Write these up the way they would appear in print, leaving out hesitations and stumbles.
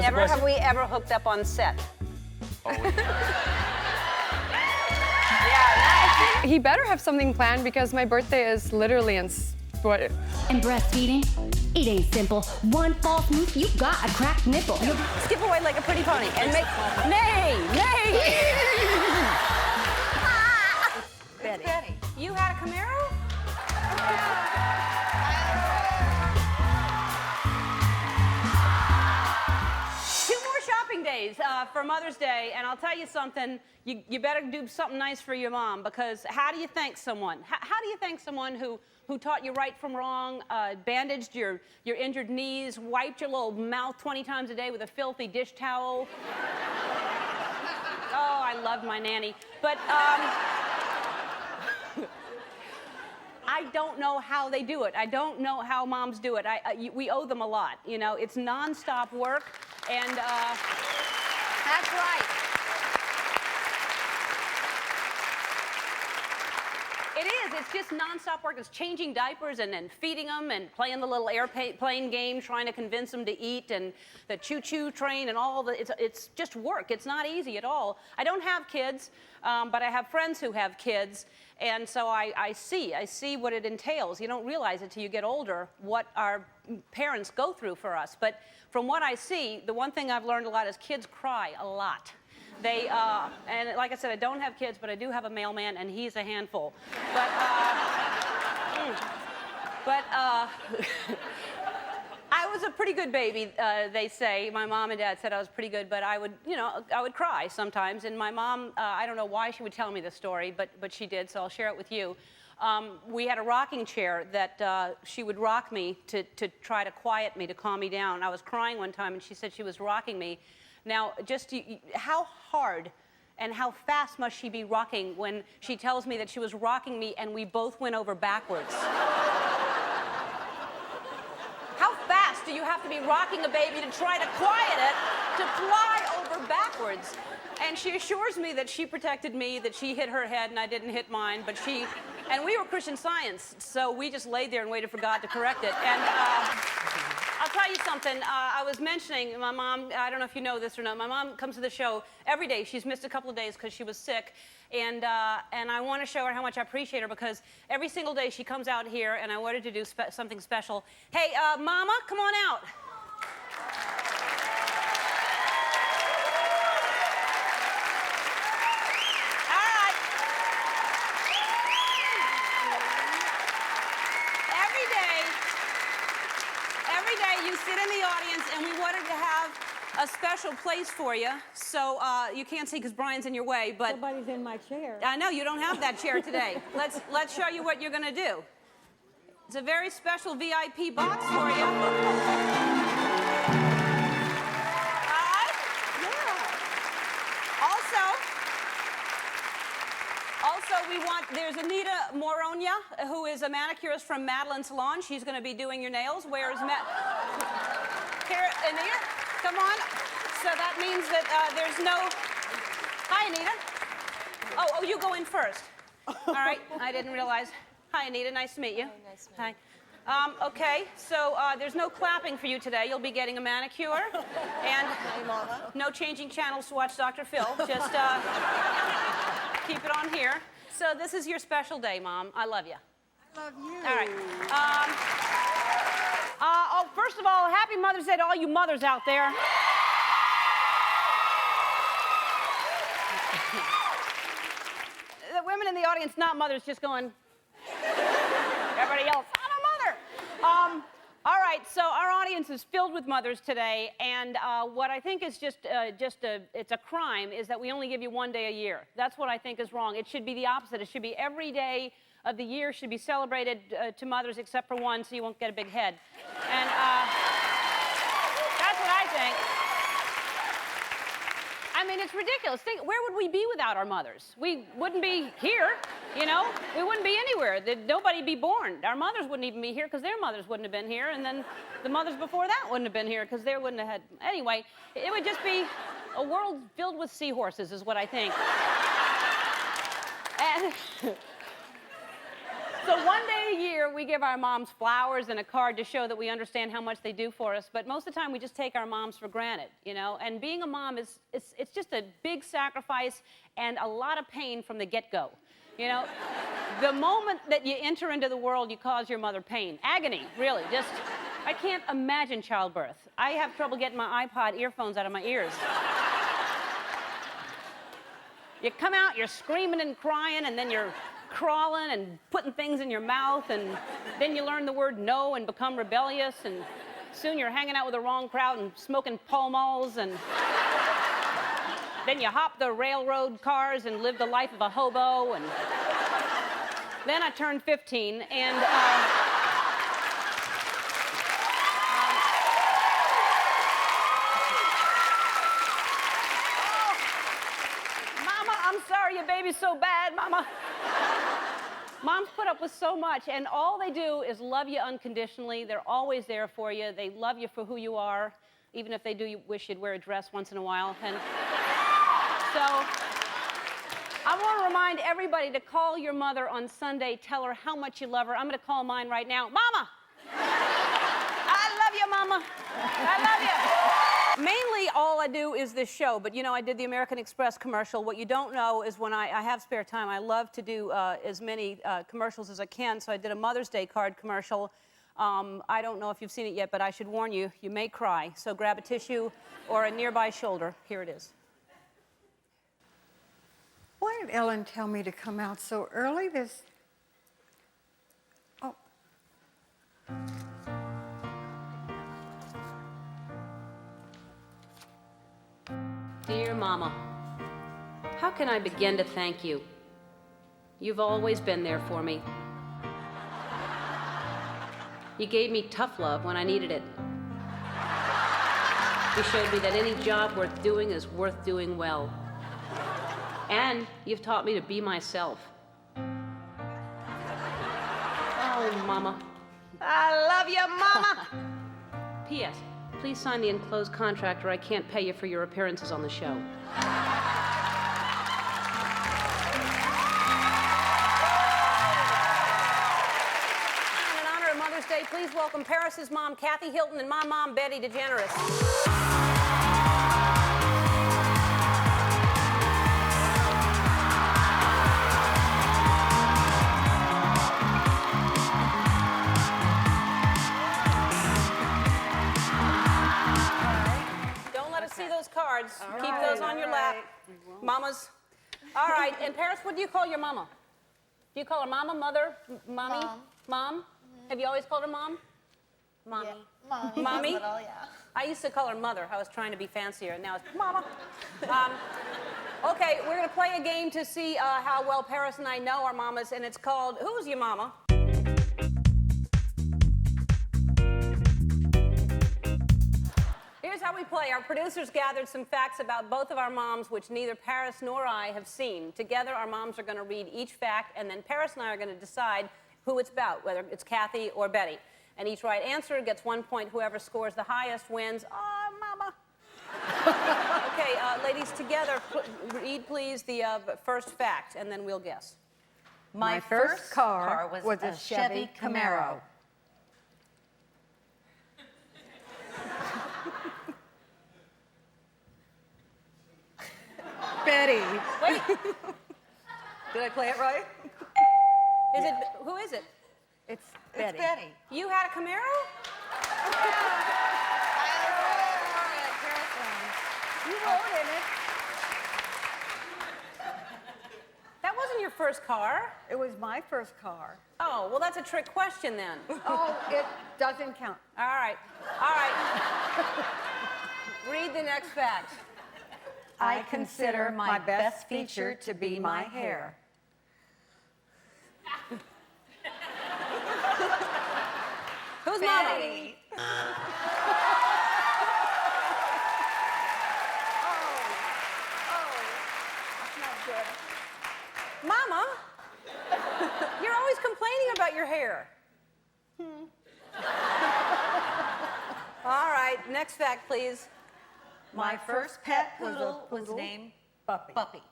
Never have we ever hooked up on set. Oh, Yeah, He better have something planned because my birthday is literally in what? And breastfeeding, it ain't simple. One false move, you got a cracked nipple. you skip away like a pretty pony and make nay. Betty. You had a Camaro? Two more shopping days for Mother's Day, and I'll tell you something. You better do something nice for your mom, because how do you thank someone? How do you thank someone who taught you right from wrong, bandaged your injured knees, wiped your little mouth 20 times a day with a filthy dish towel? Oh, I loved my nanny. But I don't know how they do it. I don't know how moms do it. We owe them a lot, you know. It's nonstop work, and that's right. It is. It's just nonstop work. It's changing diapers and then feeding them and playing the little airplane game, trying to convince them to eat, and the choo-choo train and all the. It's just work. It's not easy at all. I don't have kids, but I have friends who have kids, and so I see what it entails. You don't realize it till you get older what our parents go through for us. But from what I see, the one thing I've learned a lot is kids cry a lot. They, and like I said, I don't have kids, but I do have a mailman, and he's a handful. But I was a pretty good baby, they say. My mom and dad said I was pretty good, but I would, I would cry sometimes. And my mom, I don't know why she would tell me this story, but she did, so I'll share it with you. We had a rocking chair that she would rock me to try to quiet me, to calm me down. I was crying one time, and she said she was rocking me. Now, just how hard and how fast must she be rocking when she tells me that she was rocking me and we both went over backwards? How fast do you have to be rocking a baby to try to quiet it to fly over backwards? And she assures me that she protected me, that she hit her head and I didn't hit mine, and we were Christian Science, so we just laid there and waited for God to correct it. And I'll tell you something. I was mentioning my mom. I don't know if you know this or not. My mom comes to the show every day. She's missed a couple of days because she was sick, and I want to show her how much I appreciate her, because every single day she comes out here, and I wanted to do something special. Hey, Mama, come on out. You sit in the audience, and we wanted to have a special place for you. So you can't see because Brian's in your way, but nobody's in my chair. I know you don't have that chair today. Let's show you what you're going to do. It's a very special VIP box for you. All right. Yeah. Also, there's Anita Moronia, who is a manicurist from Madeline Salon. She's going to be doing your nails. Where's Here, Anita, come on. So that means that there's no... Hi, Anita. Oh, you go in first. All right, I didn't realize. Hi, Anita, nice to meet you. Oh, nice to meet you. Hi. Okay, so there's no clapping for you today. You'll be getting a manicure. And no changing channels to watch Dr. Phil. Just keep it on here. So this is your special day, Mom. I love you. I love you. All right. First of all, happy Mother's Day to all you mothers out there. The women in the audience, not mothers, just going, everybody else, I'm a mother. All right, so our audience is filled with mothers today, and what I think is it's a crime is that we only give you one day a year. That's what I think is wrong. It should be the opposite. It should be every day of the year should be celebrated to mothers except for one, so you won't get a big head. And that's what I think. I mean, it's ridiculous. Where would we be without our mothers? We wouldn't be here, you know? We wouldn't be anywhere. Nobody'd be born. Our mothers wouldn't even be here because their mothers wouldn't have been here, and then the mothers before that wouldn't have been here because they wouldn't have had... Anyway, it would just be a world filled with seahorses is what I think. And... So one day a year, we give our moms flowers and a card to show that we understand how much they do for us. But most of the time, we just take our moms for granted, you know? And being a mom it's just a big sacrifice and a lot of pain from the get-go. You know, the moment that you enter into the world, you cause your mother pain. Agony, really. Just, I can't imagine childbirth. I have trouble getting my iPod earphones out of my ears. You come out, you're screaming and crying, and then you're crawling and putting things in your mouth, and then you learn the word no and become rebellious, and soon you're hanging out with the wrong crowd and smoking Pall Malls, and then you hop the railroad cars and live the life of a hobo, and then I turned 15, and Mama, I'm sorry your baby's so bad, Mama. Moms put up with so much, and all they do is love you unconditionally. They're always there for you. They love you for who you are, even if they do wish you'd wear a dress once in a while. And so I want to remind everybody to call your mother on Sunday. Tell her how much you love her. I'm going to call mine right now. Mama! I love you, Mama. I love you. Mainly, all I do is this show, but you know, I did the American Express commercial. What you don't know is when I have spare time, I love to do as many commercials as I can. So I did a Mother's Day card commercial. I don't know if you've seen it yet, but I should warn you, you may cry. So grab a tissue or a nearby shoulder. Here it is. Why did Ellen tell me to come out so early? Oh. Dear Mama, how can I begin to thank you? You've always been there for me. You gave me tough love when I needed it. You showed me that any job worth doing is worth doing well. And you've taught me to be myself. Oh, Mama. I love you, Mama! P.S. Please sign the enclosed contract or I can't pay you for your appearances on the show. And in honor of Mother's Day, please welcome Paris's mom, Kathy Hilton, and my mom, Betty DeGeneres. See those cards. Keep those on your lap. Mamas. All right. And Paris, what do you call your mama? Do you call her mama, mother, mommy? Mom? Mm-hmm. Have you always called her mom? Mommy. Yeah. Mommy? Little, yeah. I used to call her mother. I was trying to be fancier, and now it's mama. Okay, we're going to play a game to see how well Paris and I know our mamas, and it's called Who's Your Mama? Here's how we play. Our producers gathered some facts about both of our moms, which neither Paris nor I have seen. Together, our moms are going to read each fact, and then Paris and I are going to decide who it's about, whether it's Kathy or Betty. And each right answer gets 1 point. Whoever scores the highest wins. Oh, Mama. Okay, ladies, together, read, please, the first fact, and then we'll guess. My first car was a Chevy Camaro. Betty. Wait. Did I play it right? Is it? Who is it? It's Betty. Betty. It's Betty. You had a Camaro? You wrote in it. That wasn't your first car. It was my first car. Oh, well, that's a trick question then. Oh, it doesn't count. All right. All right. Read the next fact. I consider my best feature to be my hair. Who's Mama? Betty. That's not good. Mama, you're always complaining about your hair. All right, next fact, please. My first pet poodle was named Buppy.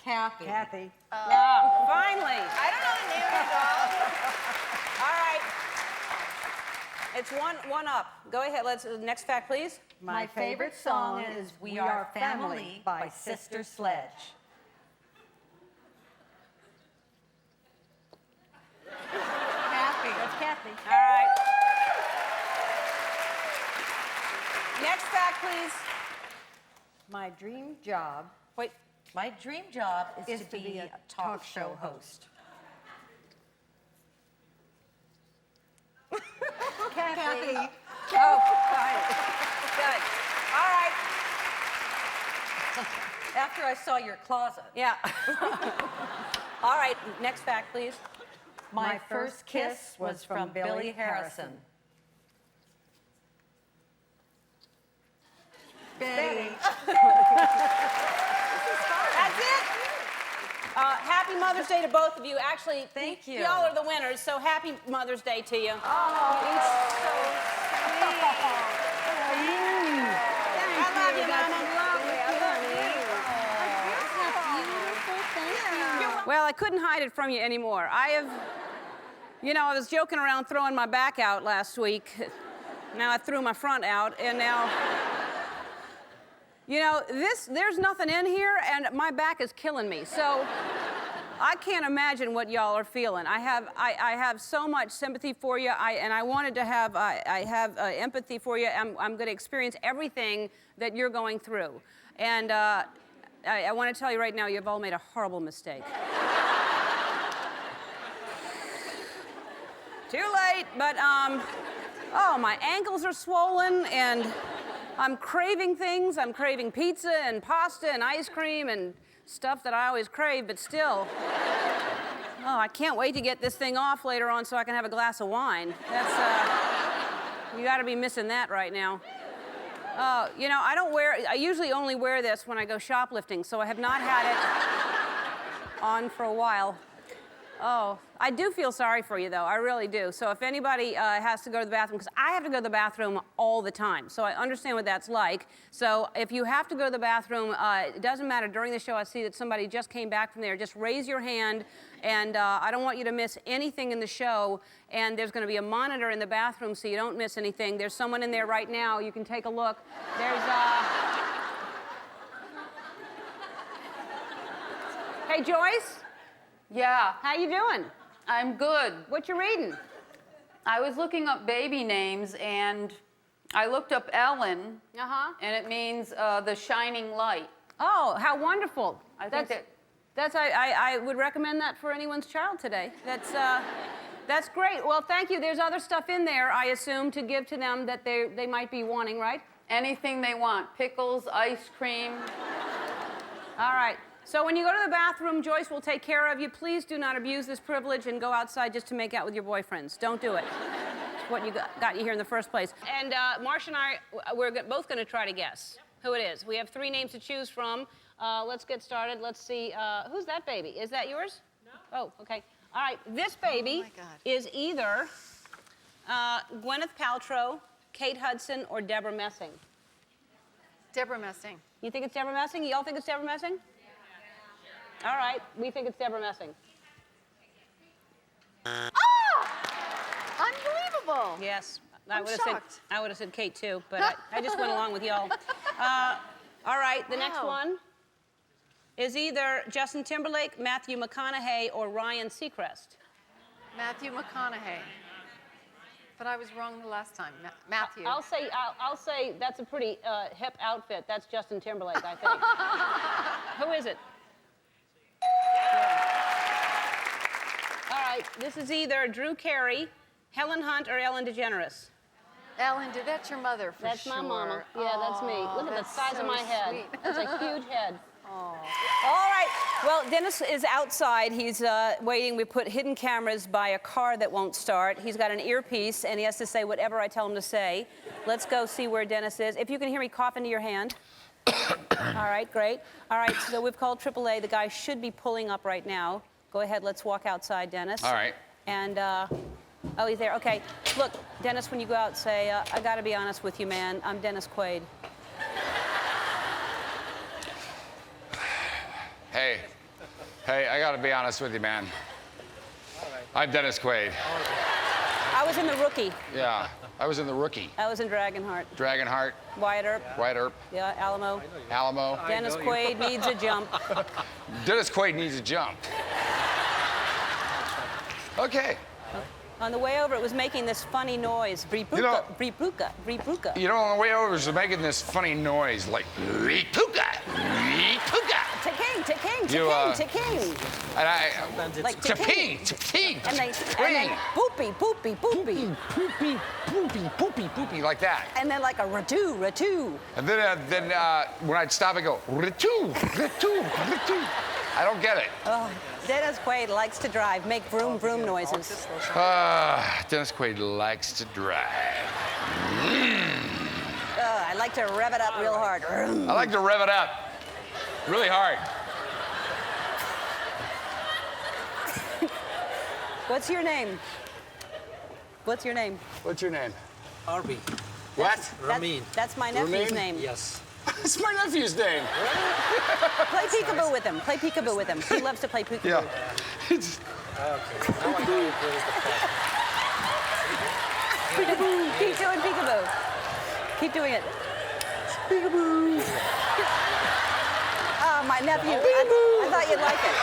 Kathy. Kathy. Finally. I don't know the name of the dog. All right. It's one up. Go ahead. Next fact, please. My favorite song is We Are Family by Sister Sledge. Kathy. That's Kathy. All right. Next fact, please. My dream job Wait. My dream job is is to be a talk show host. Kathy. Oh, fine. Good. All right. After I saw your closet. Yeah. All right. Next fact, please. My first kiss was from Billy Harrison. Betty. That's it. Happy Mother's Day to both of you. Actually, Thank you. Y'all are the winners, so happy Mother's Day to you. Oh, I love you, Mama. Well, I couldn't hide it from you anymore. I was joking around throwing my back out last week. Now I threw my front out, and now, there's nothing in here, and my back is killing me. So I can't imagine what y'all are feeling. I have so much sympathy for you, and I wanted to have empathy for you. I'm going to experience everything that you're going through, and I want to tell you right now, you've all made a horrible mistake. Too late, but my ankles are swollen, and I'm craving things. I'm craving pizza and pasta and ice cream and stuff that I always crave, but still. Oh, I can't wait to get this thing off later on so I can have a glass of wine. That's, you gotta be missing that right now. I usually only wear this when I go shoplifting, so I have not had it on for a while. Oh, I do feel sorry for you, though. I really do. So if anybody has to go to the bathroom, because I have to go to the bathroom all the time, so I understand what that's like. So if you have to go to the bathroom, it doesn't matter. During the show, I see that somebody just came back from there. Just raise your hand, and I don't want you to miss anything in the show. And there's going to be a monitor in the bathroom so you don't miss anything. There's someone in there right now. You can take a look. There's Hey, Joyce. Yeah, How you doing? I'm good. What you reading? I was looking up baby names and I looked up Ellen, Uh-huh. and it means the shining light. Oh, how wonderful. I think I would recommend that for anyone's child today. That's great. Well, thank you. There's other stuff in there, I assume, to give to them that they might be wanting, right? anything they want, pickles, ice cream. All right. So when you go to the bathroom, Joyce will take care of you. Please do not abuse this privilege and go outside just to make out with your boyfriends. Don't do it. It's what got you here in the first place. And Marcia and I, we're both going to try to guess who it is. We have 3 names to choose from. Let's get started. Let's see. Who's that baby? Is that yours? No. Oh, okay. All right. This baby is either Gwyneth Paltrow, Kate Hudson, or Deborah Messing. Deborah Messing. You think it's Deborah Messing? Y'all think it's Deborah Messing? All right, we think it's Deborah Messing. Oh! Unbelievable. Yes, I'm shocked. I would have said Kate too, but I just went along with y'all. All right, the next one is either Justin Timberlake, Matthew McConaughey, or Ryan Seacrest. Matthew McConaughey. But I was wrong the last time. Matthew. I'll say that's a pretty hip outfit. That's Justin Timberlake, I think. Who is it? All right, this is either Drew Carey, Helen Hunt, or Ellen DeGeneres. Ellen, that's your mother for That's sure. my mama. Yeah, that's me. Look at the that's size of so my head. sweet. That's a huge head. All right. Well, Dennis is outside. He's waiting. We put hidden cameras by a car that won't start. He's got an earpiece, and he has to say whatever I tell him to say. Let's go see where Dennis is. If you can hear me cough into your hand. All right, great. All right, so we've called AAA. The guy should be pulling up right now. Go ahead. Let's walk outside, Dennis. All right. And, oh, he's there. Okay. Look, Dennis, when you go out, say, I got to be honest with you, man. I'm Dennis Quaid. Hey, Hey, I gotta be honest with you, man. I'm Dennis Quaid. I was in The Rookie. Yeah, I was in The Rookie. I was in Dragonheart. Dragonheart, Wyatt Earp. Wyatt Earp, Yeah, Alamo. Alamo. Dennis Quaid needs a jump. Dennis Quaid needs a jump. Okay. On the way over, it was making this funny noise. Bripuka, You know- bripuka, bripuka. You know, on the way over, it was making this funny noise, like, Rituka, Rituka. Ticking, ticking, You, ticking. And I, Like Chaping, chaping, And then poopy, poopy, poopy. poopy, poopy, poopy, poopy, like that. And then like a ratu, ratu. And then when I'd stop and go, Ritu, Ritu, Ritu. I don't get it. Dennis Quaid likes to drive, make vroom, vroom noises. Dennis Quaid likes to drive. I like to rev it up real hard. I like to rev it up really hard. What's your name? What's your name? What's your name? Arby. What? Ramin. That's my nephew's Ramin? name. Yes. It's my nephew's name. Play peekaboo with him. Play peekaboo with him. He loves to play peekaboo. Yeah. It's, Okay. Now I know where is the problem. Peekaboo. Keep doing peekaboo. Keep doing it. Peekaboo. Oh, my nephew. I thought you'd like it.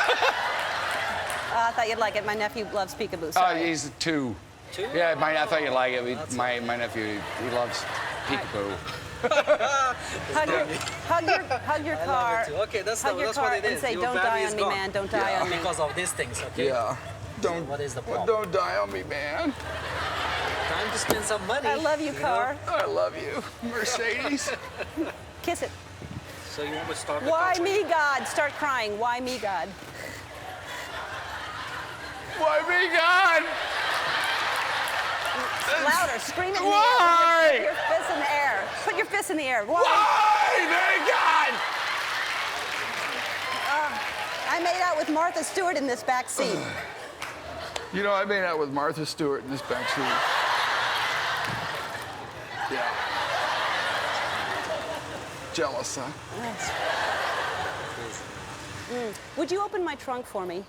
I thought you'd like it. My nephew loves peekaboo. oh, Sorry. he's 2. 2? Yeah, I thought you'd like it. My nephew, he loves peekaboo. Hug your car. Okay, that's Hug your what car it and is. say, Your "Don't value die is on me, gone. man. Don't die on me." Because of these things, okay? Yeah. Don't. What is the problem? Don't die on me, man. Time to spend some money. I love you, car. I love you, Mercedes. Kiss it. So you want to start the Why car? me, God? Start crying. Why me, God? Why me, God? Louder. Scream it in the Why? air. Put your fists in the air. Put your fists in the air. Why? Why me, God? I made out with Martha Stewart in this back seat. You know, I made out with Martha Stewart in this back seat. Yeah. Jealous, huh? Would you open my trunk for me?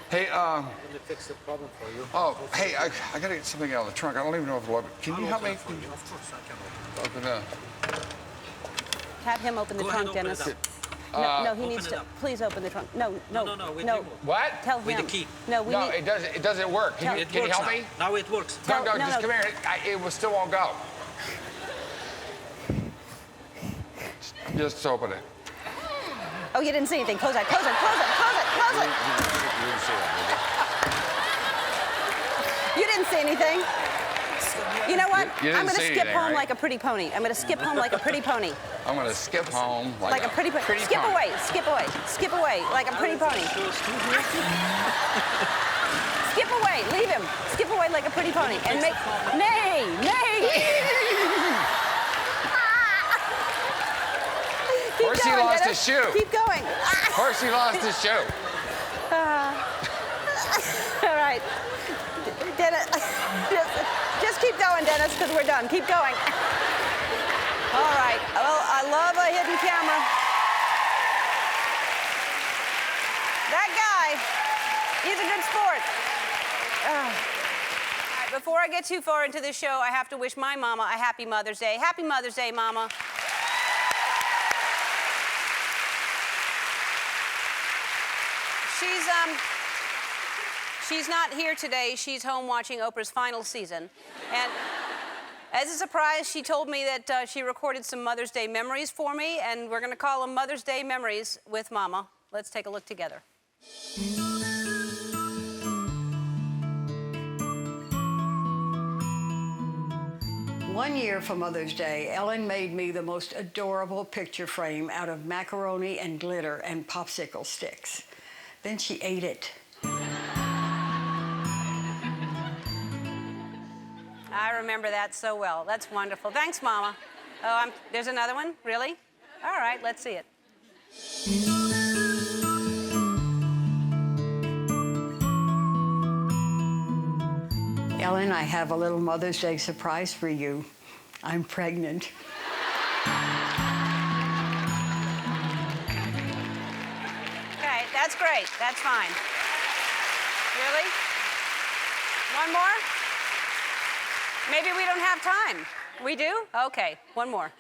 Hey, Let me fix the problem for you. oh, hey, I gotta get something out of the trunk. I don't even know if it'll open. Can you help me? Of course I can open. Open Have him open the Go trunk, ahead, open Dennis. it up. No, he open needs it to. up. Please open the trunk. No, no, No, with no. remote. What? Tell him. With the key. No, we No, need. it doesn't work. Can you It works help now. me? Now it works. No, No, just no. come here. It still won't go. Just open it. Oh, you didn't see anything. Close it. Close it. Close it. Close it. Close it. You didn't see anything. You know what? You didn't I'm gonna see skip anything, home right? like a pretty pony. I'm gonna skip home like a pretty pony. I'm gonna skip home Like a pretty pony. Skip pony. away. Skip away. Skip away like a pretty pony. Skip away. Leave him. Skip away like a pretty pony. And make. Nay. Nay. Keep Horsey going, lost Dennis. his shoe. Keep going. Horsey lost his shoe. All right. Dennis, just keep going, Dennis, because we're done. Keep going. All right. Well, I love a hidden camera. That guy, he's a good sport. All right, before I get too far into this show, I have to wish my mama a happy Mother's Day. Happy Mother's Day, Mama. She's not here today. She's home watching Oprah's final season. And as a surprise, she told me that she recorded some Mother's Day memories for me, and we're going to call them Mother's Day Memories with Mama. Let's take a look together. One year for Mother's Day, Ellen made me the most adorable picture frame out of macaroni and glitter and popsicle sticks. Then she ate it. I remember that so well. That's wonderful. Thanks, Mama. Oh, there's another one? Really? All right, let's see it. Ellen, I have a little Mother's Day surprise for you. I'm pregnant. Okay, that's great. That's fine. Really? One more? Maybe we don't have time. We do? Okay, one more.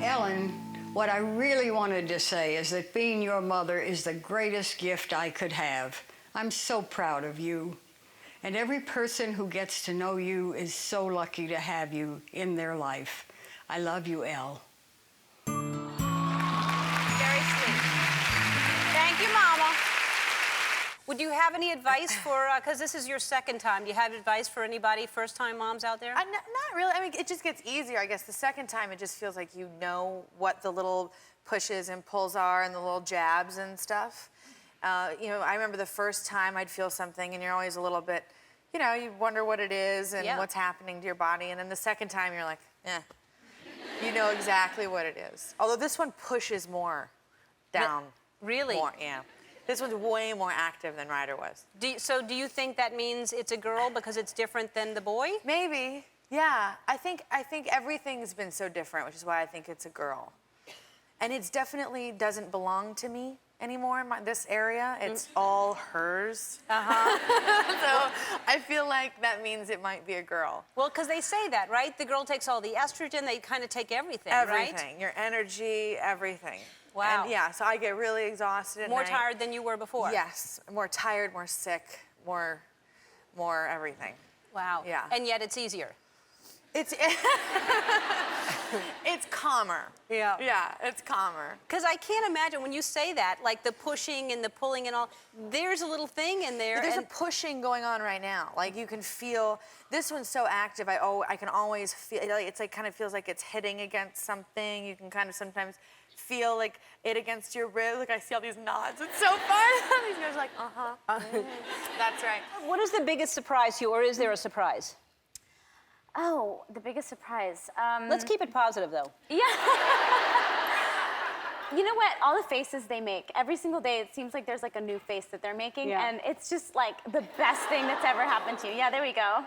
Ellen, what I really wanted to say is that being your mother is the greatest gift I could have. I'm so proud of you. And every person who gets to know you is so lucky to have you in their life. I love you, Elle. Very sweet. Thank you, Mama. Would you have any advice for, because this is your second time, do you have advice for anybody, first-time moms out there? Not really. I mean, it just gets easier. I guess the second time, it just feels like you know what the little pushes and pulls are and the little jabs and stuff. You know, I remember the first time I'd feel something, and you're always a little bit, you know, you wonder what it is and what's happening to your body. And then the second time, you're like, you know exactly what it is. Although this one pushes more down. Really? More, yeah. This one's way more active than Ryder was. So do you think that means it's a girl because it's different than the boy? Maybe, yeah. I think everything's been so different, which is why I think it's a girl. And it definitely doesn't belong to me anymore, this area. It's all hers. So I feel like that means it might be a girl. Well, because they say that, right? The girl takes all the estrogen, they kind of take everything, right? Everything, your energy, everything. Wow. And yeah, so I get really exhausted at More night. tired than you were before? Yes, more tired, more sick, more everything. Wow. Yeah. And yet it's easier. It's it's calmer. Yeah. Yeah, it's calmer. Because I can't imagine when you say that, like the pushing and the pulling and all, there's a little thing in there. There's a pushing going on right now. Like you can feel, this one's so active, I can always feel, it's like kind of feels like it's hitting against something. You can kind of sometimes feel like it against your rib. Like I see all these nods. It's so fun. These guys are like, that's right. What is the biggest surprise to you, or is there a surprise? Oh, the biggest surprise. Let's keep it positive, though. Yeah. You know what? All the faces they make, every single day, it seems like there's like a new face that they're making, and it's just like the best thing that's ever happened to you. Yeah, there we go.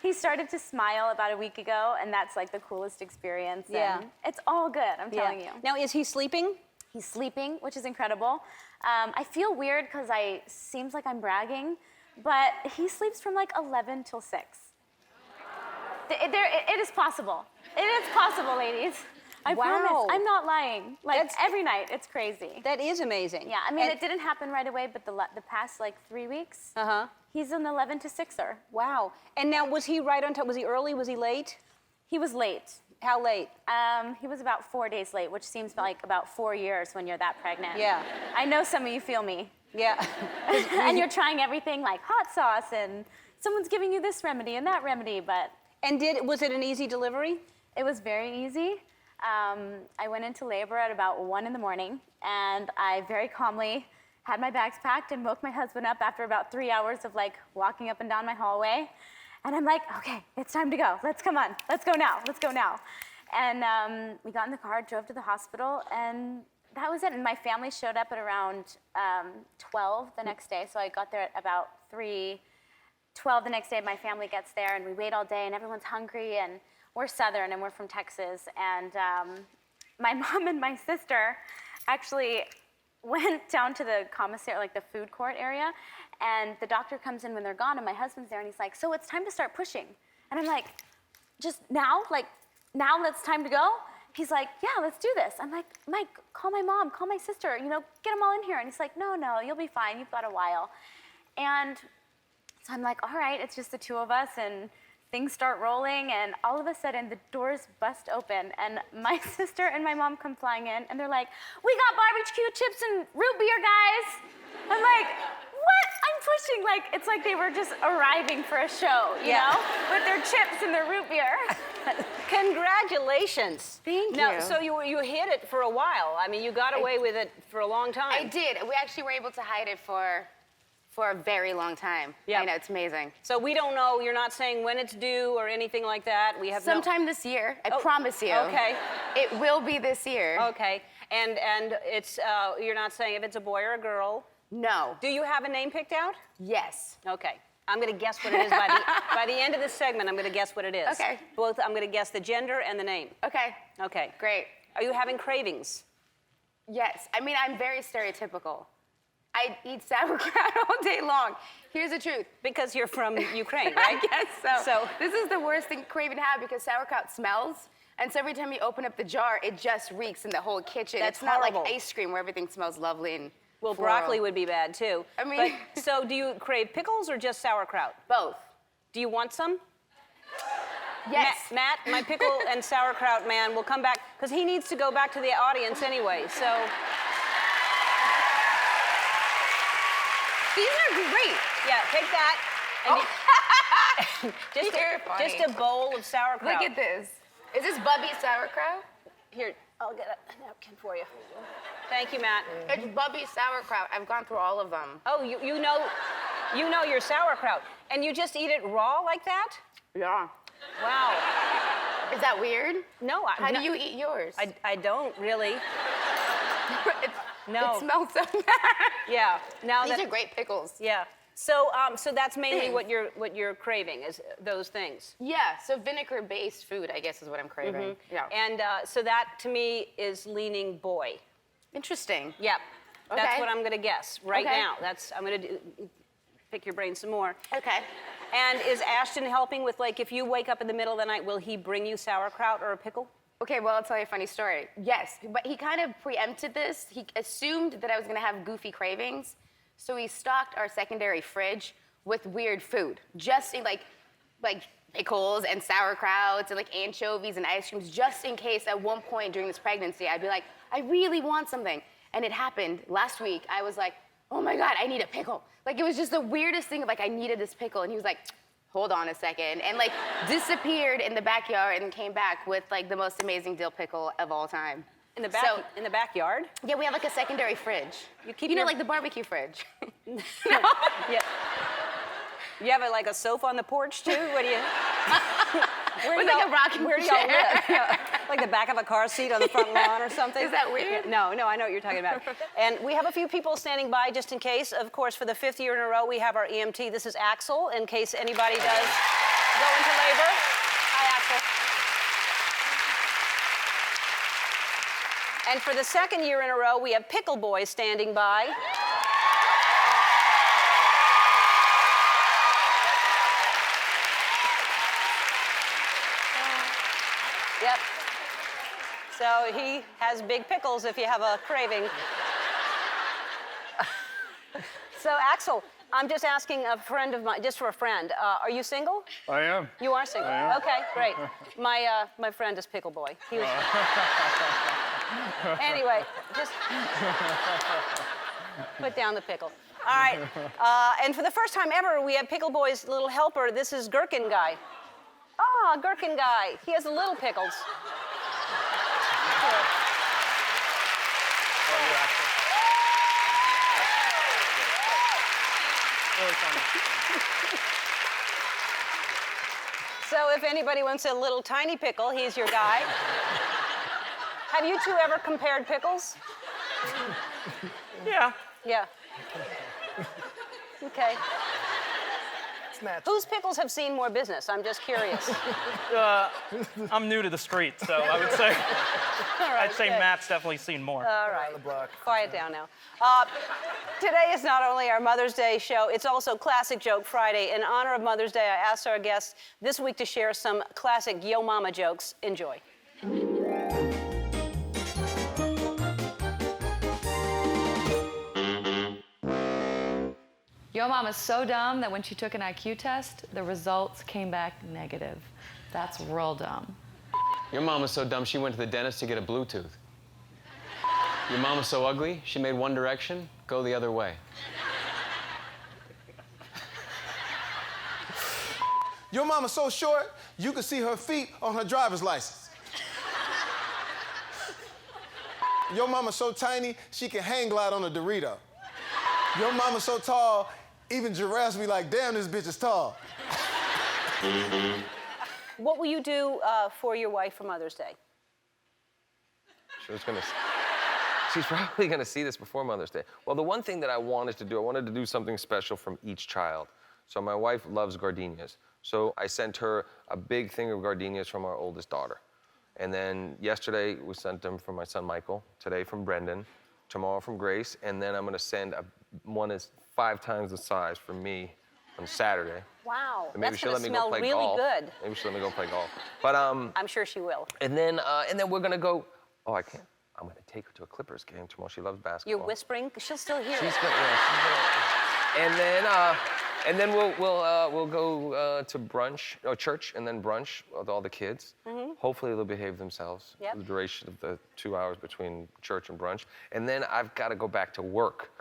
He started to smile about a week ago, and that's like the coolest experience. Yeah. And it's all good, I'm telling you. Now, is he sleeping? He's sleeping, which is incredible. I feel weird because seems like I'm bragging, but he sleeps from like 11 till 6. It is possible. It is possible, ladies. I promise. I'm not lying. Like every night, it's crazy. That is amazing. Yeah, I mean, it didn't happen right away, but the past like 3 weeks, he's an 11 to 6er. Wow. And now, was he right on time? Was he early? Was he late? He was late. How late? He was about 4 days late, which seems like about 4 years when you're that pregnant. Yeah. I know some of you feel me. Yeah. And you're trying everything like hot sauce, and someone's giving you this remedy and that remedy, but. And was it an easy delivery? It was very easy. I went into labor at about 1 in the morning, and I very calmly had my bags packed and woke my husband up after about 3 hours of like walking up and down my hallway. And I'm like, okay, it's time to go. Let's go now. Let's go now. And we got in the car, drove to the hospital, and that was it. And my family showed up at around 12 the next day, so I got there at about 3:12 the next day. My family gets there, and we wait all day, and everyone's hungry, and we're Southern, and we're from Texas. And my mom and my sister actually went down to the commissary, like the food court area, and the doctor comes in when they're gone, and my husband's there, and he's like, so it's time to start pushing. And I'm like, just now? Like, now it's time to go? He's like, yeah, let's do this. I'm like, Mike, call my mom, call my sister, you know, get them all in here. And he's like, no, you'll be fine, you've got a while. And so I'm like, all right, it's just the two of us, and things start rolling, and all of a sudden the doors bust open, and my sister and my mom come flying in, and they're like, we got barbecue chips and root beer, guys. I'm like, what? I'm pushing. Like, it's like they were just arriving for a show, you know, with their chips and their root beer. Congratulations. Thank you. Now, so you hid it for a while. I mean, you got away with it for a long time. I did. We actually were able to hide it for a very long time. Yeah. I know, it's amazing. So we don't know, you're not saying when it's due or anything like that? We have Sometime this year, I promise you. Okay. It will be this year. Okay, and it's, you're not saying if it's a boy or a girl? No. Do you have a name picked out? Yes. Okay. I'm going to guess what it is by the end of this segment. I'm going to guess what it is. Okay. Both. I'm going to guess the gender and the name. Okay. Okay. Great. Are you having cravings? Yes. I mean, I'm very stereotypical. I eat sauerkraut all day long. Here's the truth. Because you're from Ukraine, right? I guess so. So this is the worst thing craving to have because sauerkraut smells. And so every time you open up the jar, it just reeks in the whole kitchen. That's it's not horrible. like ice cream where everything smells lovely and well, floral. broccoli would be bad too. I mean- But, so do you crave pickles or just sauerkraut? Both. Do you want some? Yes. Matt, my pickle and sauerkraut man will come back because he needs to go back to the audience anyway. So These are great. yeah, take that. And just, You're funny. just a bowl of sauerkraut. Look at this. Is this Bubby sauerkraut? Here, I'll get a napkin for you. Thank you, Matt. It's Bubby sauerkraut. I've gone through all of them. Oh, you know your sauerkraut, and you just eat it raw like that? Yeah. Wow. Is that weird? No, How do you eat yours? I don't really. No. It smells so bad. Yeah. Now These that, are great pickles. Yeah. So that's mainly what you're craving is those things. Yeah, so vinegar-based food, I guess, is what I'm craving. Yeah. And so that to me is leaning boy. Interesting. Yep. That's Okay. what I'm gonna guess right Okay. now. I'm gonna pick your brain some more. Okay. And is Ashton helping with like if you wake up in the middle of the night, will he bring you sauerkraut or a pickle? Okay, well, I'll tell you a funny story. Yes, but he kind of preempted this. He assumed that I was gonna have goofy cravings, so he stocked our secondary fridge with weird food, just in like pickles and sauerkrauts and like anchovies and ice creams, just in case at one point during this pregnancy, I'd be like, I really want something. And it happened last week. I was like, oh my God, I need a pickle. Like, it was just the weirdest thing of like, I needed this pickle. And he was like, hold on a second. And like, disappeared in the backyard and came back with like the most amazing dill pickle of all time. In the backyard? Yeah, we have like a secondary fridge. You know, like the barbecue fridge. No? Yeah. You have like a sofa on the porch too? What do you? With like a rocking Where do y'all chair. live? Yeah. Like the back of a car seat on the front lawn or something? Is that weird? No, I know what you're talking about. And we have a few people standing by just in case. Of course, for the 5th year in a row, we have our EMT. This is Axel, in case anybody does go into labor. Hi, Axel. And for the 2nd year in a row, we have Pickle Boy standing by. Yep. So he has big pickles if you have a craving. So Axel, I'm just asking a friend of mine, just for a friend. Are you single? I am. You are single. I am. Okay, great. My friend is Pickle Boy. He was. Anyway, just put down the pickle. All right. And for the first time ever, we have Pickle Boy's little helper. This is Gherkin Guy. Ah, Gherkin Guy. He has the little pickles. So if anybody wants a little tiny pickle, he's your guy. Have you two ever compared pickles? Yeah. Yeah. Okay. Snatch. Whose pickles have seen more business? I'm just curious. I'm new to the street, so I would say I'd say good. Matt's definitely seen more. All right. Quiet down now. Today is not only our Mother's Day show, it's also Classic Joke Friday. In honor of Mother's Day, I asked our guests this week to share some classic Yo Mama jokes. Enjoy. Yo Mama's so dumb that when she took an IQ test, the results came back negative. That's real dumb. Your mama's so dumb she went to the dentist to get a Bluetooth. Your mama's so ugly she made One Direction go the other way. Your mama's so short, you can see her feet on her driver's license. Your mama's so tiny, she can hang glide on a Dorito. Your mama's so tall, even giraffes be like, damn, this bitch is tall. What will you do for your wife for Mother's Day? She's probably gonna see this before Mother's Day. Well, the one thing that I wanted to do something special from each child. So my wife loves gardenias. So I sent her a big thing of gardenias from our oldest daughter. And then yesterday, we sent them from my son Michael, today from Brendan, tomorrow from Grace, and then I'm gonna send one that's 5 times the size for me on Saturday. Wow, And maybe that's she'll gonna let me go smell play really golf. good. Maybe she'll let me go play golf. But I'm sure she will. and then we're gonna go. Oh, I can't. I'm gonna take her to a Clippers game tomorrow. She loves basketball. You're whispering? She'll still hear She's it. gonna, and then we'll go to brunch, or church, and then brunch with all the kids. Hopefully they'll behave themselves Yep. for the duration of the 2 hours between church and brunch. And then I've got to go back to work,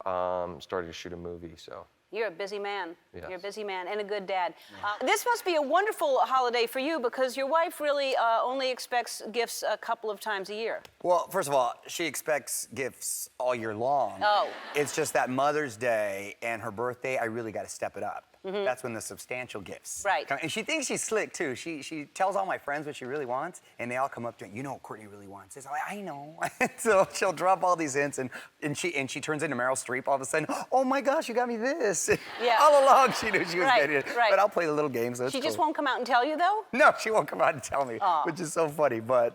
starting to shoot a movie. So. You're a busy man. Yes. You're a busy man and a good dad. This must be a wonderful holiday for you because your wife really only expects gifts a couple of times a year. Well, first of all, she expects gifts all year long. Oh. It's just that Mother's Day and her birthday, I really got to step it up. That's when the substantial gifts Right. come. And she thinks she's slick, too. She tells all my friends what she really wants, and they all come up to her, you know what Courtney really wants this. I'm like, I know. So she'll drop all these hints, and she turns into Meryl Streep all of a sudden. Oh, my gosh, you got me this. Yeah. All along, she knew she was Right, getting it. right. But I'll play the little games. So it's She just cool. won't come out and tell you, though? No, she won't come out and tell me, Aw. which is so funny. But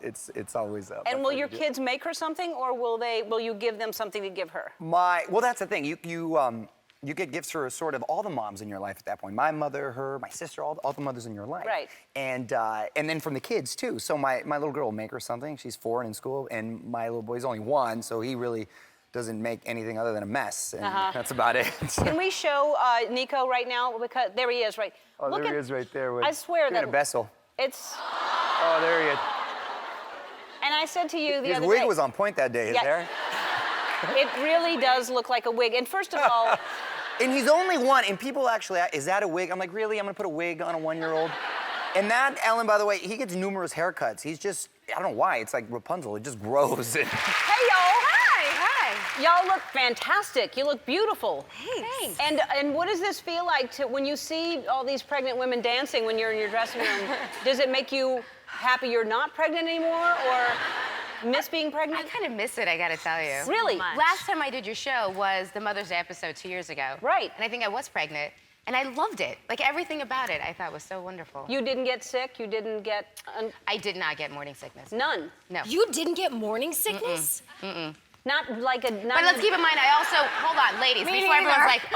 it's always. And will your kids make her something, or will you give them something to give her? Well, that's the thing. You get gifts for sort of all the moms in your life at that point. My mother, her, my sister, all the mothers in your life. Right. And then from the kids too. So my little girl will make her something. She's 4 and in school, and my little boy's only 1, so he really doesn't make anything other than a mess, and that's about it. Can we show Nico right now? Because there he is, right? Oh, Look there at, he is right there. With, I swear doing that a vessel. it's. Oh, there he is. And I said to you the His other wig day. was on point that day. His Yeah. hair. It really does look like a wig. And first of all. And he's only 1, and people actually, is that a wig? I'm like, really? I'm gonna put a wig on a 1-year-old? And that, Ellen, by the way, he gets numerous haircuts. He's just, I don't know why, it's like Rapunzel, it just grows. Hey, y'all. Hi. Y'all look fantastic. You look beautiful. Thanks. And what does this feel like when you see all these pregnant women dancing when you're in your dressing room? Does it make you happy you're not pregnant anymore, or miss being pregnant? I kind of miss it, I gotta tell you. Really? Last time I did your show was the Mother's Day episode 2 years ago. Right. And I think I was pregnant. And I loved it. Like, everything about it I thought was so wonderful. You didn't get sick? You didn't get... I did not get morning sickness. None? No. You didn't get morning sickness? Not like a... But let's keep in mind, I also... Hold on, ladies. Me Before everyone's neither. like,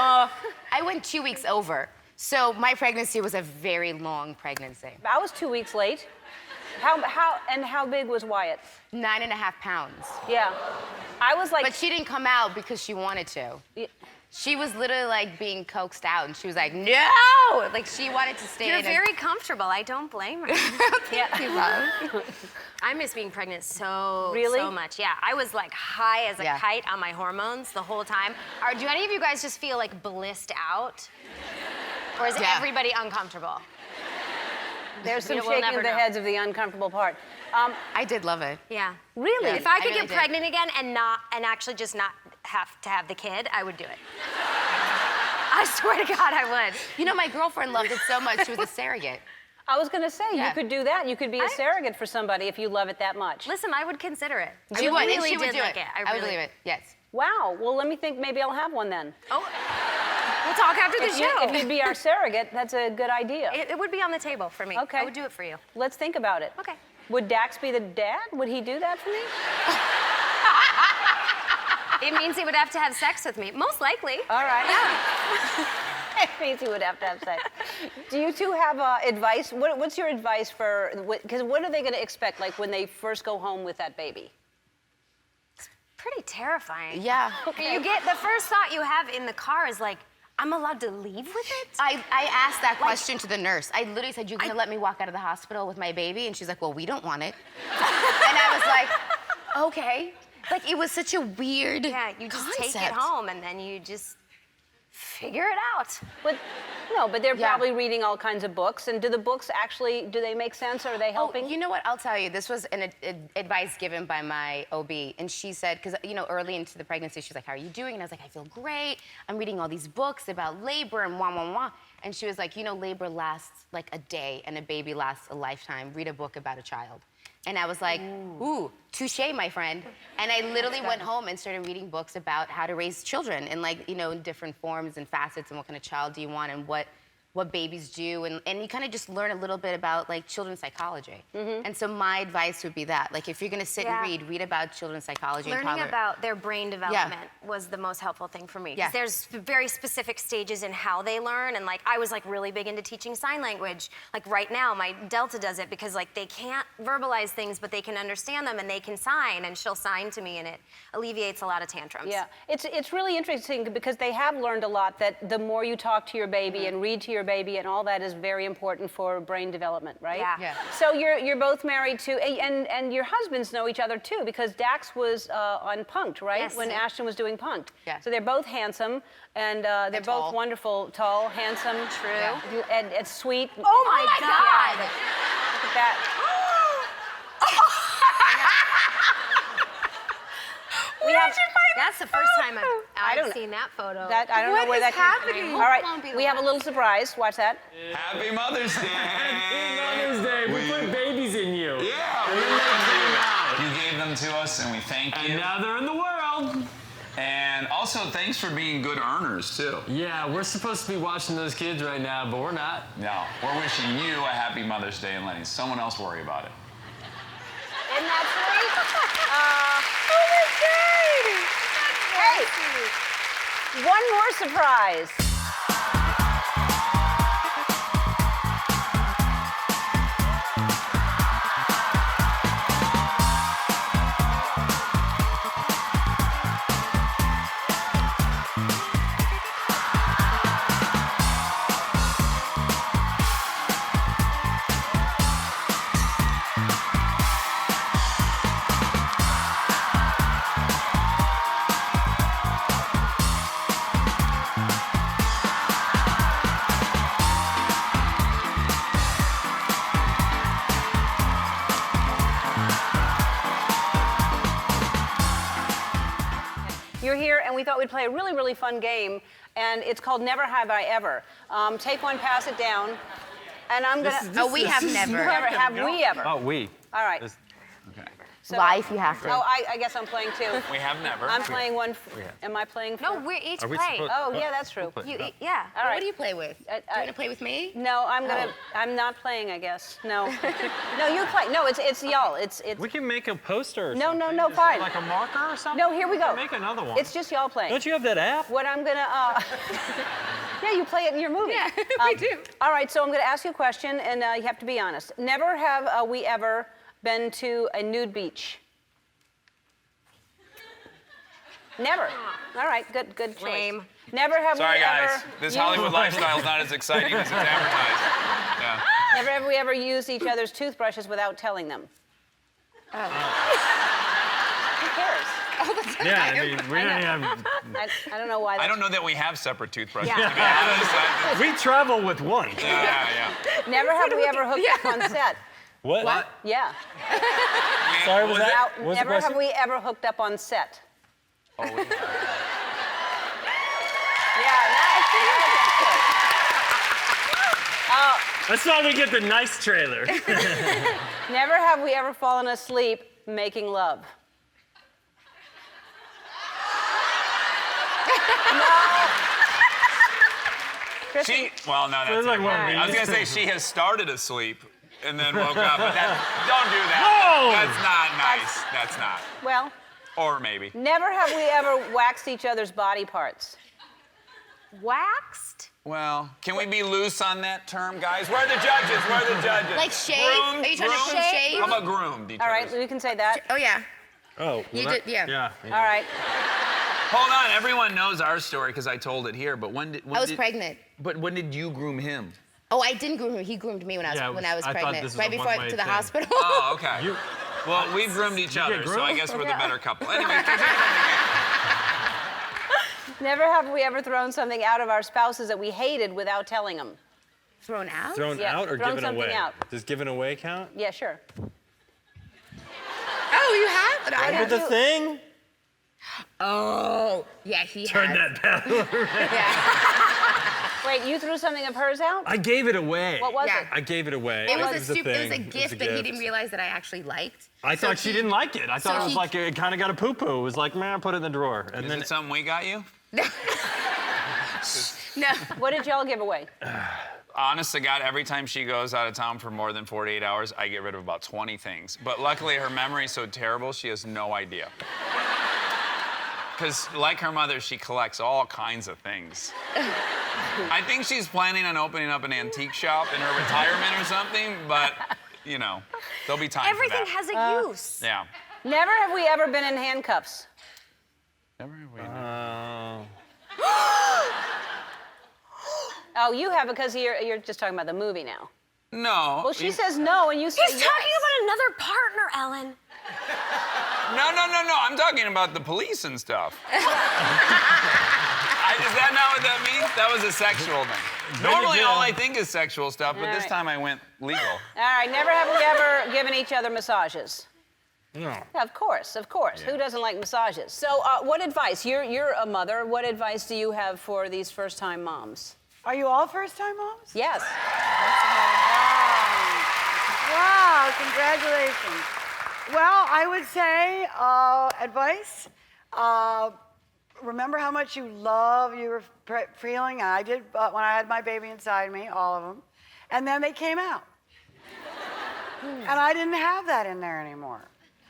I went 2 weeks over. So my pregnancy was a very long pregnancy. I was 2 weeks late. How big was Wyatt? 9.5 pounds. Yeah. I was like... But she didn't come out because she wanted to. Yeah. She was literally like being coaxed out, and she was like, no! Like, she wanted to stay You're in very comfortable. I don't blame her. Thank you, Mom. I miss being pregnant so Really? so much. Yeah, I was like high as a Yeah. kite on my hormones the whole time. Do any of you guys just feel like blissed out? Or is Yeah. everybody uncomfortable? There's some We'll shaking never of the know. heads of the uncomfortable part. I did love it. Yeah. Really? If I I could really get did. pregnant again and actually just not have to have the kid, I would do it. I swear to God, I would. You know, my girlfriend loved it so much, she was a surrogate. I was gonna say, Yeah. you could do that. You could be a surrogate for somebody if you love it that much. Listen, I would consider it. She would, and really she would did do like it. it. I would believe it, yes. Wow. Well, let me think. Maybe I'll have one then. Oh, we'll talk after the If show. you'd be our surrogate, that's a good idea. It would be on the table for me. Okay. I would do it for you. Let's think about it. Okay. Would Dax be the dad? Would he do that for me? It means he would have to have sex with me. Most likely. All right. Yeah. It means he would have to have sex. Do you two have advice? What's your advice for? Because what are they going to expect, like when they first go home with that baby? Pretty terrifying. Yeah. You get the first thought you have in the car is like, I'm allowed to leave with it? I asked that question to the nurse. I literally said, you're gonna let me walk out of the hospital with my baby? And she's like, well, we don't want it. And I was like, okay. Like, it was such a weird Yeah, you just take it concept. home and then you just figure it out. But they're probably reading all kinds of books. And do the books actually, do they make sense? Or are they helping? Oh, you know what? I'll tell you. This was an advice given by my OB. And she said, because, you know, early into the pregnancy, she's like, how are you doing? And I was like, I feel great. I'm reading all these books about labor and wah, wah, wah. And she was like, you know, labor lasts like a day and a baby lasts a lifetime. Read a book about a child. And I was like, ooh, touche, my friend. And I literally went home and started reading books about how to raise children and like, you know, in different forms and facets and what kind of child do you want and what babies do. And you kind of just learn a little bit about like children's psychology. And so my advice would be that, like if you're gonna sit and read about children's psychology and Learning about their brain development was the most helpful thing for me. Because there's very specific stages in how they learn. And like, I was like really big into teaching sign language. Like right now, my Delta does it because like they can't verbalize things, but they can understand them and they can sign, and she'll sign to me and it alleviates a lot of tantrums. Yeah, it's really interesting because they have learned a lot that the more you talk to your baby and read to your baby and all that is very important for brain development, right? Yeah. So you're both married to, and your husbands know each other too because Dax was on Punk'd, right? Yes. When Ashton was doing Punk'd. Yeah. So they're both handsome and they're both tall. wonderful, tall, handsome. True. And sweet. Oh my God. Look at that. That's the first time I've seen that photo. I don't know where that came from. All right, we have a little surprise. Watch that. Happy Mother's Day! Happy Mother's Day! We put babies in you. Yeah, And then they came out. you gave them to us, and we thank you. And now they're in the world. And also, thanks for being good earners, too. Yeah, we're supposed to be watching those kids right now, but we're not. No, we're wishing you a happy Mother's Day and letting someone else worry about it. Isn't that sweet? Oh my God! Hey, one more surprise. You're here, and we thought we'd play a really, really fun game, and it's called Never Have I Ever. Take one, pass it down, and I'm gonna. We have never. Have we ever? Oh, we. All right. Okay. So, Life, you have to. Oh, I guess I'm playing too. We have never. I'm playing one. Am I playing? No, we each Are we play. supposed- Oh, yeah, that's true. Yeah. All right. What do you play with? Do you want to play with me? No, I'm not playing, I guess. No. No, you play. No, it's y'all. It's. We can make a poster or No, something. no, Is it fine. like a marker or something? No, here we go. Make another one. It's just y'all playing. Don't you have that app? What I'm gonna. Yeah, you play it in your movie. Yeah, we do. All right, so I'm gonna ask you a question, and you have to be honest. Never have we ever been to a nude beach. Never. All right, good choice. Lame. Never have Sorry, we ever. guys. This Hollywood lifestyle is not as exciting as it's advertised. Yeah. Never have we ever used each other's toothbrushes without telling them. Who cares? Yeah, I mean, we don't have. I don't know why. I don't know that we have separate toothbrushes, Yeah. to be honest. We travel with one. Yeah. Never have we ever hooked up on set. What? Yeah. Sorry, was that? Now, What was the never have question? we ever hooked up on set. Oh, we have. That's why we get the nice trailer. Never have we ever fallen asleep making love. Well, no, that's like it. what I was we- gonna say she has started asleep and then woke up, but don't do that. No! That's not nice. That's not. Well, Or maybe. never have we ever waxed each other's body parts. Waxed? Well, can we be loose on that term, guys? Where are the judges? Where are the judges? Like shave? Groomed? Are you trying to Groomed? prove shave? How about groomed? each All right, other's? we can say that. Oh, yeah. Oh, You well, did, yeah. Yeah. All right. Hold on, everyone knows our story because I told it here. But when I was pregnant. But when did you groom him? Oh, I didn't groom him. He groomed me when I was Yeah, I thought pregnant. this was Right a before I one-way to the thing. hospital. Oh, okay. Well, we've groomed each other, so I groomed? guess we're the better couple. Anyway, Never have we ever thrown something out of our spouses that we hated without telling them. Thrown out? Thrown Yeah, out or thrown given something away? out. Does given away count? Yeah, sure. Oh, you have? I Under have. the thing? Oh, yeah, he Turn has. that battle around. Wait, you threw something of hers out? I gave it away. What was it? I gave it away. It was a thing. gift that he didn't realize that I actually liked. I thought she didn't like it. I thought So it was he- like it kind of got a poo-poo. It was like, man, put it in the drawer. And Is then it something we got you? No. What did y'all give away? Honest to God, every time she goes out of town for more than 48 hours, I get rid of about 20 things. But luckily, her memory's so terrible, she has no idea. Because like her mother, she collects all kinds of things. I think she's planning on opening up an antique shop in her retirement or something, but, you know, there'll be time Everything for that. has a use. Yeah. Never have we ever been in handcuffs. Never have we. Oh, you have because you're just talking about the movie now. No. Well, she says no, and you say He's yes. talking about another partner, Ellen. No. I'm talking about the police and stuff. Is that not what that means? That was a sexual thing. Normally, all I think is sexual stuff, but this time I went legal. All right, never have we ever given each other massages. No. Yeah, of course. Yeah. Who doesn't like massages? So, what advice? You're a mother. What advice do you have for these first-time moms? Are you all first-time moms? Yes. Wow, congratulations. Well, I would say advice. Remember how much you were feeling. I did when I had my baby inside me, all of them. And then they came out. And I didn't have that in there anymore.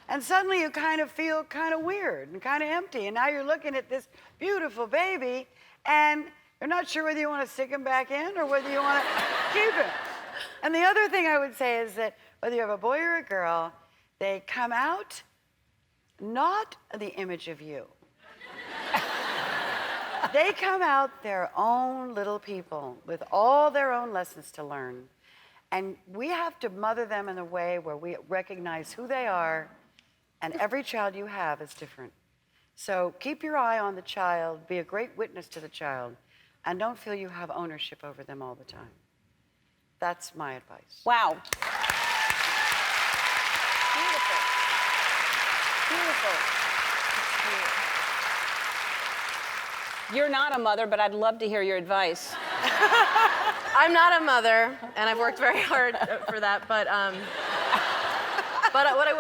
And suddenly you kind of feel kind of weird and kind of empty. And now you're looking at this beautiful baby and you're not sure whether you want to stick him back in or whether you want to keep him. And the other thing I would say is that whether you have a boy or a girl, they come out not the image of you. They come out their own little people with all their own lessons to learn. And we have to mother them in a way where we recognize who they are, and every child you have is different. So keep your eye on the child, be a great witness to the child, and don't feel you have ownership over them all the time. That's my advice. Wow. Beautiful. Beautiful. You're not a mother, but I'd love to hear your advice. I'm not a mother, and I've worked very hard for that, but I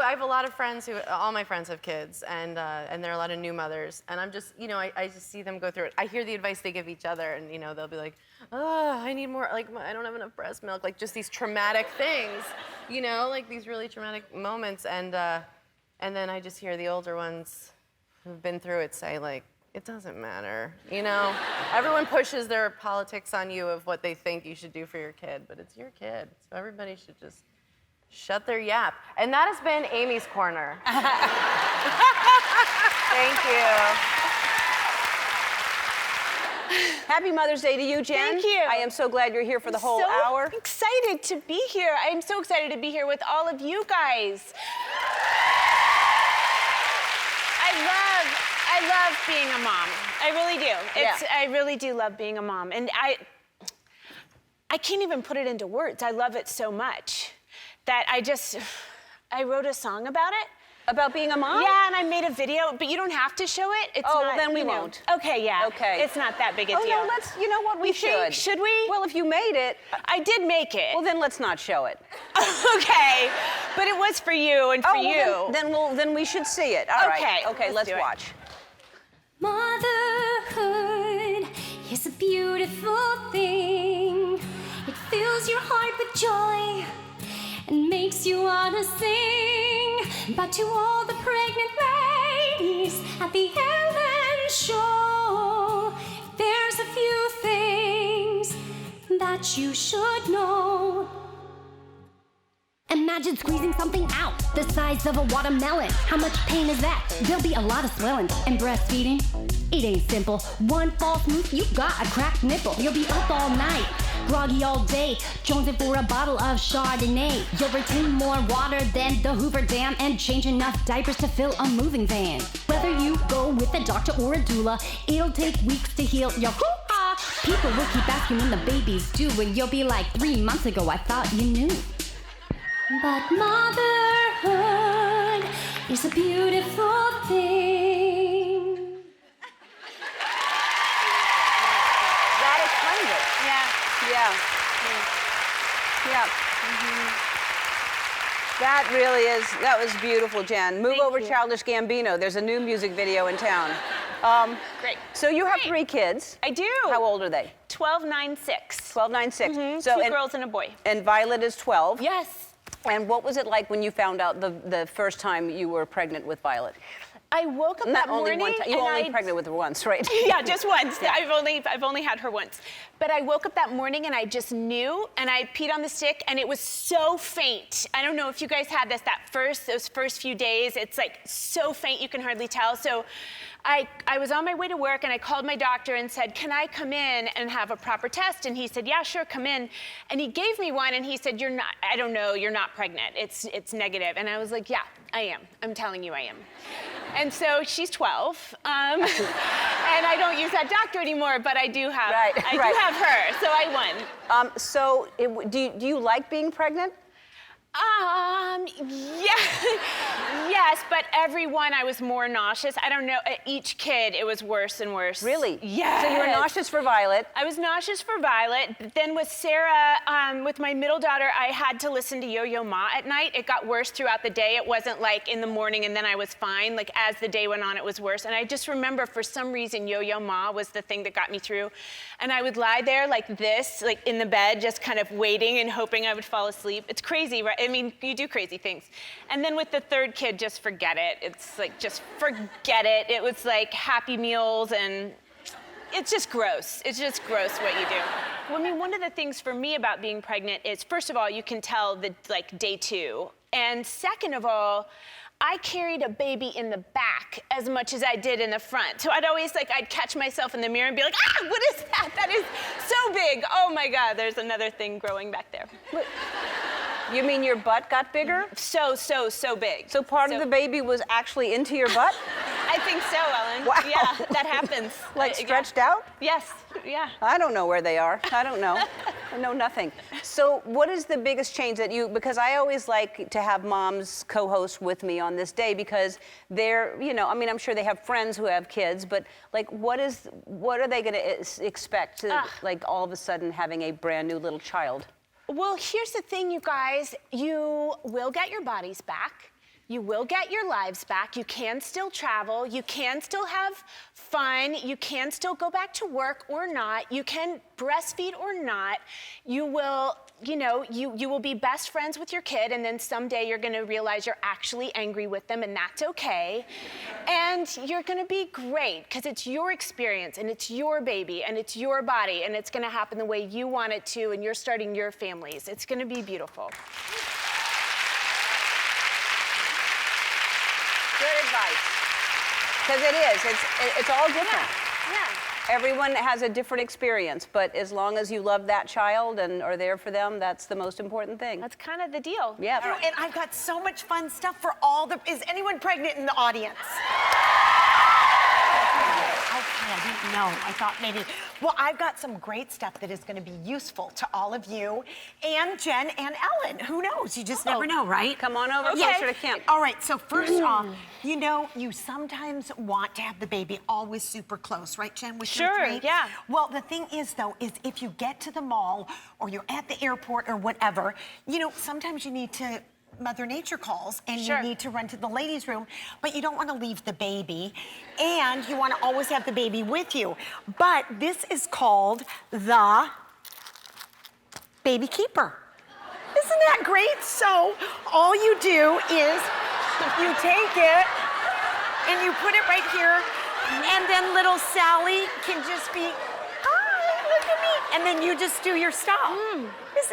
have a lot of friends all my friends have kids, and there are a lot of new mothers, and I'm just, I just see them go through it. I hear the advice they give each other, and, they'll be like, oh, I need more, like, I don't have enough breast milk, like, just these traumatic things, like these really traumatic moments, and then I just hear the older ones who've been through it say, like, it doesn't matter, Everyone pushes their politics on you of what they think you should do for your kid, but it's your kid, so everybody should just shut their yap. And that has been Amy's Corner. Thank you. Happy Mother's Day to you, Jen. Thank you. I am so glad you're here for the whole hour. I'm excited to be here. I'm so excited to be here with all of you guys. I love being a mom. I really do. I really do love being a mom. And I can't even put it into words. I love it so much that I wrote a song about it. About being a mom? Yeah, and I made a video, but you don't have to show it. It's well, not, then we won't. Okay, yeah. Okay. It's not that big a deal. No, let's, you know what, we should. Should we? Well, if you made it. I did make it. Well, then let's not show it. Okay, but it was for you and for you. Then we should see it. All right. Okay, let's do it. watch. Motherhood is a beautiful thing. It fills your heart with joy and makes you wanna sing. But to all the pregnant ladies at the Ellen Show, there's a few things that you should know. Imagine squeezing something out the size of a watermelon. How much pain is that? There'll be a lot of swelling. And breastfeeding, it ain't simple. One false move, you got a cracked nipple. You'll be up all night, groggy all day, jonesing for a bottle of Chardonnay. You'll retain more water than the Hoover Dam and change enough diapers to fill a moving van. Whether you go with a doctor or a doula, it'll take weeks to heal your hoo-ha. People will keep asking when the baby's due, and you'll be like, 3 months ago, I thought you knew. But motherhood is a beautiful thing. That explains it. Yeah. Yeah. Yeah. That really is, that was beautiful, Jen. Move over Childish Gambino. There's a new music video in town. Great. So you have 3 kids. I do. How old are they? 12, 9, 6. 12, 9, 6. So, 2 girls and a boy. And Violet is 12. Yes. And what was it like when you found out the first time you were pregnant with Violet? I woke up that morning. You were only pregnant with her once, right? Yeah, just once. Yeah. I've only had her once. But I woke up that morning and I just knew, and I peed on the stick, and it was so faint. I don't know if you guys had this those first few days. It's like so faint you can hardly tell. So I was on my way to work and I called my doctor and said, "Can I come in and have a proper test?" And he said, "Yeah, sure, come in." And he gave me one and he said, "You're not. I don't know. You're not pregnant. It's negative." And I was like, "Yeah, I am. I'm telling you, I am." And so she's 12, and I don't use that doctor anymore, but I do have, do have her, so I won. Do you like being pregnant? Yeah, yes, but every one I was more nauseous. I don't know, each kid it was worse and worse. Really? Yes. So you were nauseous for Violet. I was nauseous for Violet. Then with Sarah, with my middle daughter, I had to listen to Yo-Yo Ma at night. It got worse throughout the day. It wasn't like in the morning and then I was fine. Like as the day went on, it was worse. And I just remember for some reason Yo-Yo Ma was the thing that got me through. And I would lie there like this, like in the bed, just kind of waiting and hoping I would fall asleep. It's crazy, right? I mean, you do crazy things. And then with the third kid, just forget it. It's like, just forget it. It was like Happy Meals and it's just gross. It's just gross what you do. Well, I mean, one of the things for me about being pregnant is, first of all, you can tell the day 2. And second of all, I carried a baby in the back as much as I did in the front. So I'd always I'd catch myself in the mirror and be like, ah, what is that? That is so big. Oh my God, there's another thing growing back there. You mean your butt got bigger? So big. So part of the baby was actually into your butt? I think so, Ellen. Wow. Yeah, that happens. Stretched out? Yes, yeah. I don't know where they are. I don't know. I know nothing. So what is the biggest change that because I always like to have moms co-host with me on this day because they're, I mean, I'm sure they have friends who have kids, but what are they gonna expect to all of a sudden having a brand new little child? Well, here's the thing, you guys. You will get your bodies back. You will get your lives back. You can still travel. You can still have fun. You can still go back to work or not. You can breastfeed or not. You will, you will be best friends with your kid, and then someday you're gonna realize you're actually angry with them, and that's okay. And you're gonna be great, because it's your experience, and it's your baby, and it's your body, and it's gonna happen the way you want it to, and you're starting your families. It's gonna be beautiful. Good advice. Because it is. It's all different. Yeah. Everyone has a different experience, but as long as you love that child and are there for them, that's the most important thing. That's kind of the deal. Yeah. And I've got so much fun stuff for is anyone pregnant in the audience? Okay, I didn't know. I thought maybe. Well, I've got some great stuff that is going to be useful to all of you and Jen and Ellen. Who knows? You just never know, right? Come on over closer to Kim. All right, so first off, you sometimes want to have the baby always super close, right, Jen? With your 3? Yeah. Well, the thing is, though, is if you get to the mall or you're at the airport or whatever, sometimes you need to Mother Nature calls and you need to run to the ladies' room, but you don't want to leave the baby and you want to always have the baby with you. But this is called the Baby Keeper. Isn't that great? So all you do is you take it and you put it right here, and then little Sally can just be, hi, look at me. And then you just do your stuff.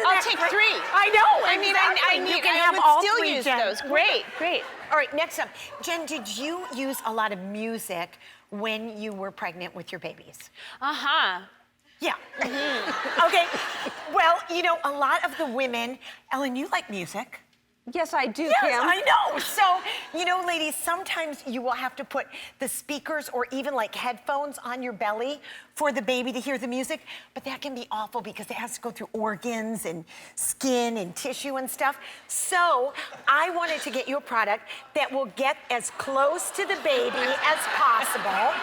I'll take 3. I know. I mean, exactly. I would still use those. Great. All right, next up. Jen, did you use a lot of music when you were pregnant with your babies? Uh-huh. Yeah. Okay. Well, a lot of the women, Ellen, you like music. Yes, I do, yes, Kim. I know. So, ladies, sometimes you will have to put the speakers or even headphones on your belly for the baby to hear the music, but that can be awful because it has to go through organs and skin and tissue and stuff. So, I wanted to get you a product that will get as close to the baby as possible.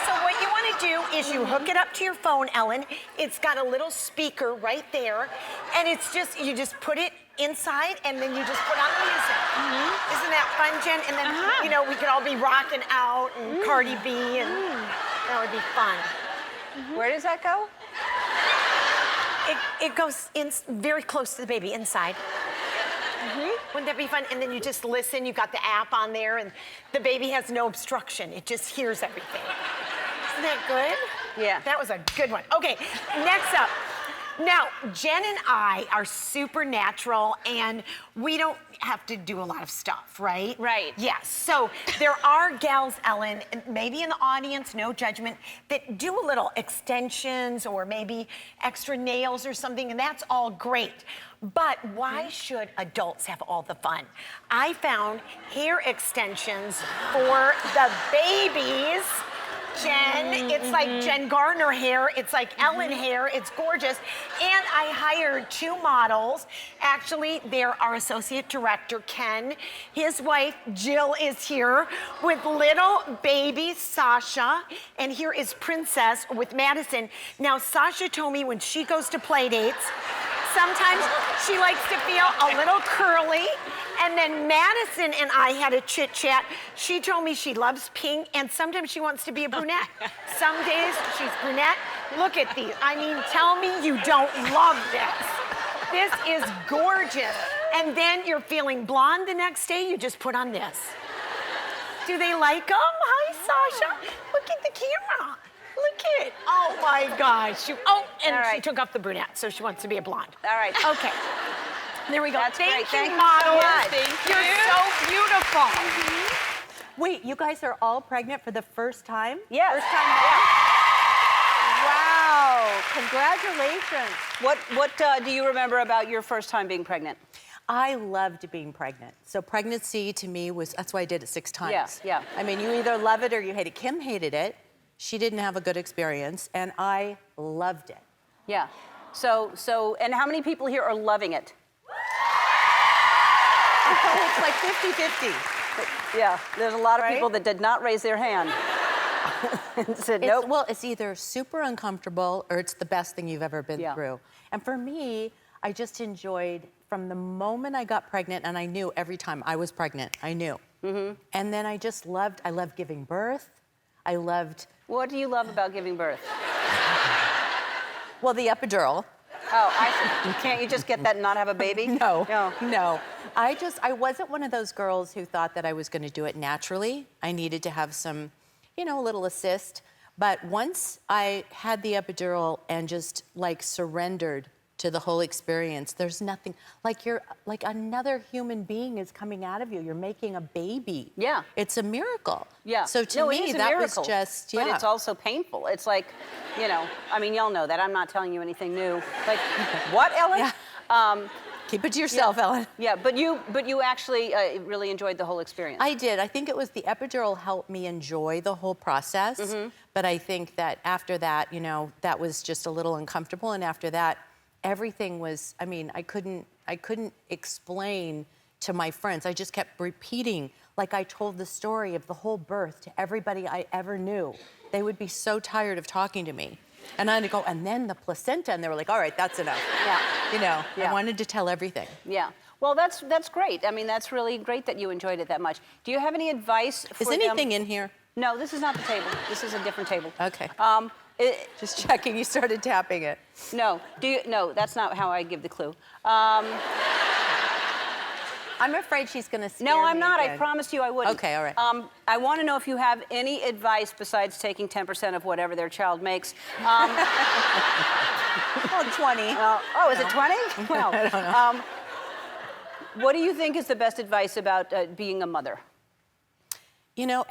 So what you want to do is you hook it up to your phone, Ellen. It's got a little speaker right there, and it's just, you just put it inside, and then you just put on the music. Isn't that fun, Jen? And then, you know, we could all be rocking out, and Cardi B, and that would be fun. Where does that go? It goes in very close to the baby, inside. Wouldn't that be fun? And then you just listen. You got the app on there, and the baby has no obstruction. It just hears everything. Isn't that good? Yeah. That was a good one. Okay, next up. Now, Jen and I are supernatural, and we don't have to do a lot of stuff, right? Right. Yes. So there are gals, Ellen, maybe in the audience, no judgment, that do a little extensions or maybe extra nails or something, and that's all great. But why should adults have all the fun? I found hair extensions for the babies. Jen, it's like Jen Gardner hair, it's like Ellen hair, it's gorgeous. And I hired 2 models. Actually, they're our associate director, Ken. His wife, Jill, is here with little baby Sasha. And here is Princess with Madison. Now, Sasha told me when she goes to play dates, sometimes she likes to feel a little curly. And then Madison and I had a chit chat. She told me she loves pink, and sometimes she wants to be a brunette. Some days she's brunette. Look at these. I mean, tell me you don't love this. This is gorgeous. And then you're feeling blonde the next day, you just put on this. Do they like them? Hi, Sasha. Look at the camera. Look at it. Oh my gosh. She took off the brunette, so she wants to be a blonde. All right. Okay. There we go. That's Thank great. you, Thank you model. so much. Thank you. You're so beautiful. Wait, you guys are all pregnant for the first time? Yes. First time Wow. Congratulations. What do you remember about your first time being pregnant? I loved being pregnant. So pregnancy to me was, that's why I did it 6 times. Yeah, yeah. I mean, you either love it or you hate it. Kim hated it. She didn't have a good experience, and I loved it. Yeah. So, and how many people here are loving it? It's like 50-50. Yeah, there's a lot of people that did not raise their hand. And said, nope. Well, it's either super uncomfortable or it's the best thing you've ever been through. And for me, I just enjoyed from the moment I got pregnant, and I knew every time I was pregnant, I knew. And then I loved giving birth. I loved... What do you love about giving birth? Well, the epidural. Oh, I see. Can't you just get that and not have a baby? No. I wasn't one of those girls who thought that I was going to do it naturally. I needed to have some, you know, a little assist. But once I had the epidural and just like surrendered to the whole experience, there's nothing, like you're, like another human being is coming out of you. You're making a baby. Yeah. It's a miracle. Yeah. So to me, that was just, But it's also painful. It's like, you know, I mean, y'all know that. I'm not telling you anything new. Like, what, Ellen? Yeah. Keep it to yourself, Ellen. Yeah, but you actually really enjoyed the whole experience. I did. I think it was the epidural helped me enjoy the whole process. But I think that after that, you know, that was just a little uncomfortable. And after that, everything was, I mean, I couldn't explain to my friends. I just kept repeating, like I told the story of the whole birth to everybody I ever knew. They would be so tired of talking to me. And I'd go, and then the placenta, and they were like, all right, that's enough. Yeah. You know, Yeah. I wanted to tell everything. Yeah. Well, that's great. I mean, that's really great that you enjoyed it that much. Do you have any advice for Is anything in here? No, this is not the table. This is a different table. Okay. Just checking. You started tapping it. No. No, that's not how I give the clue. I'm afraid she's going to scare No, I'm me not. again. I promised you I wouldn't. Okay, all right. I want to know if you have any advice besides taking 10% of whatever their child makes. Well, 20. Is it 20? Well, I don't know. What do you think is the best advice about being a mother? You know,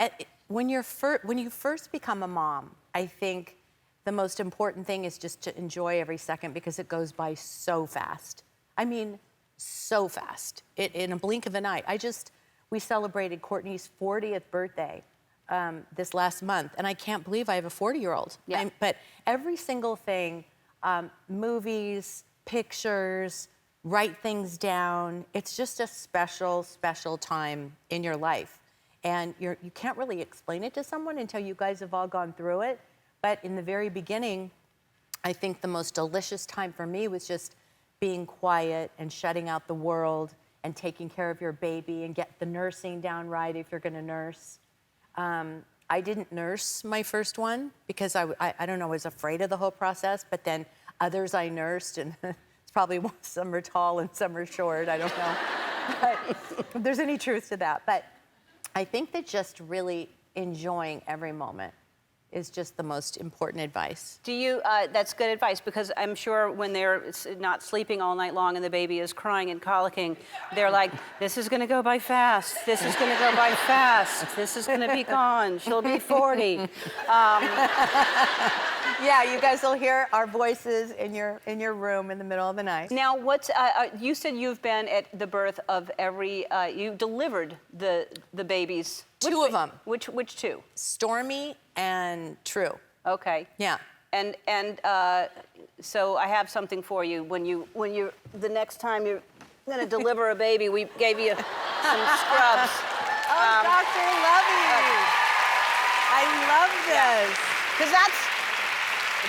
when you first become a mom, I think the most important thing is just to enjoy every second because it goes by so fast. I mean, so fast. In a blink of an eye. We celebrated Courtney's 40th birthday this last month, and I can't believe I have a 40-year-old. Yeah. But every single thing, movies, pictures, write things down, it's just a special, special time in your life. And you can't really explain it to someone until you guys have all gone through it. But in the very beginning, I think the most delicious time for me was just being quiet and shutting out the world and taking care of your baby and get the nursing down right if you're gonna nurse. I didn't nurse my first one because I don't know, I was afraid of the whole process, but then others I nursed, and it's probably some are tall and some are short, I don't know. But if there's any truth to that. But I think that just really enjoying every moment is just the most important advice. Do you, that's good advice, because I'm sure when they're not sleeping all night long and the baby is crying and colicking, they're like, this is gonna go by fast, this is gonna go by fast, this is gonna be gone, she'll be 40. Yeah, you guys will hear our voices in your room in the middle of the night. Now, you said you've been at the birth of every, you delivered the babies. Two of them. Which two? Stormy and True. Okay. Yeah. And so I have something for you. When you the next time you're gonna deliver a baby, we gave you some scrubs. Oh, Dr. Lovey. I love this. Because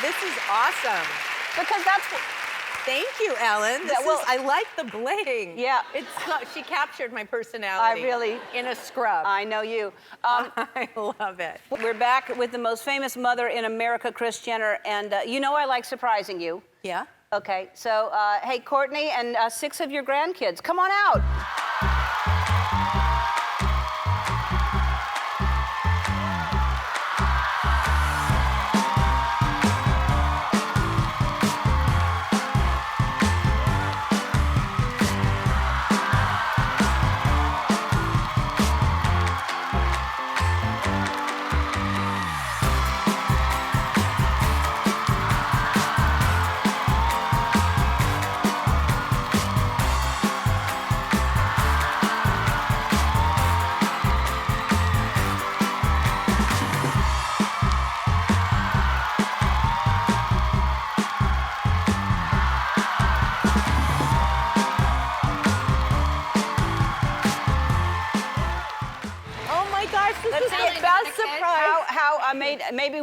this is awesome. Because that's what. Thank you, Ellen. I like the bling. Yeah. She captured my personality. I really. In a scrub. I know you. I love it. We're back with the most famous mother in America, Kris Jenner, and you know I like surprising you. Yeah. Okay, so hey, Courtney and 6 of your grandkids, come on out.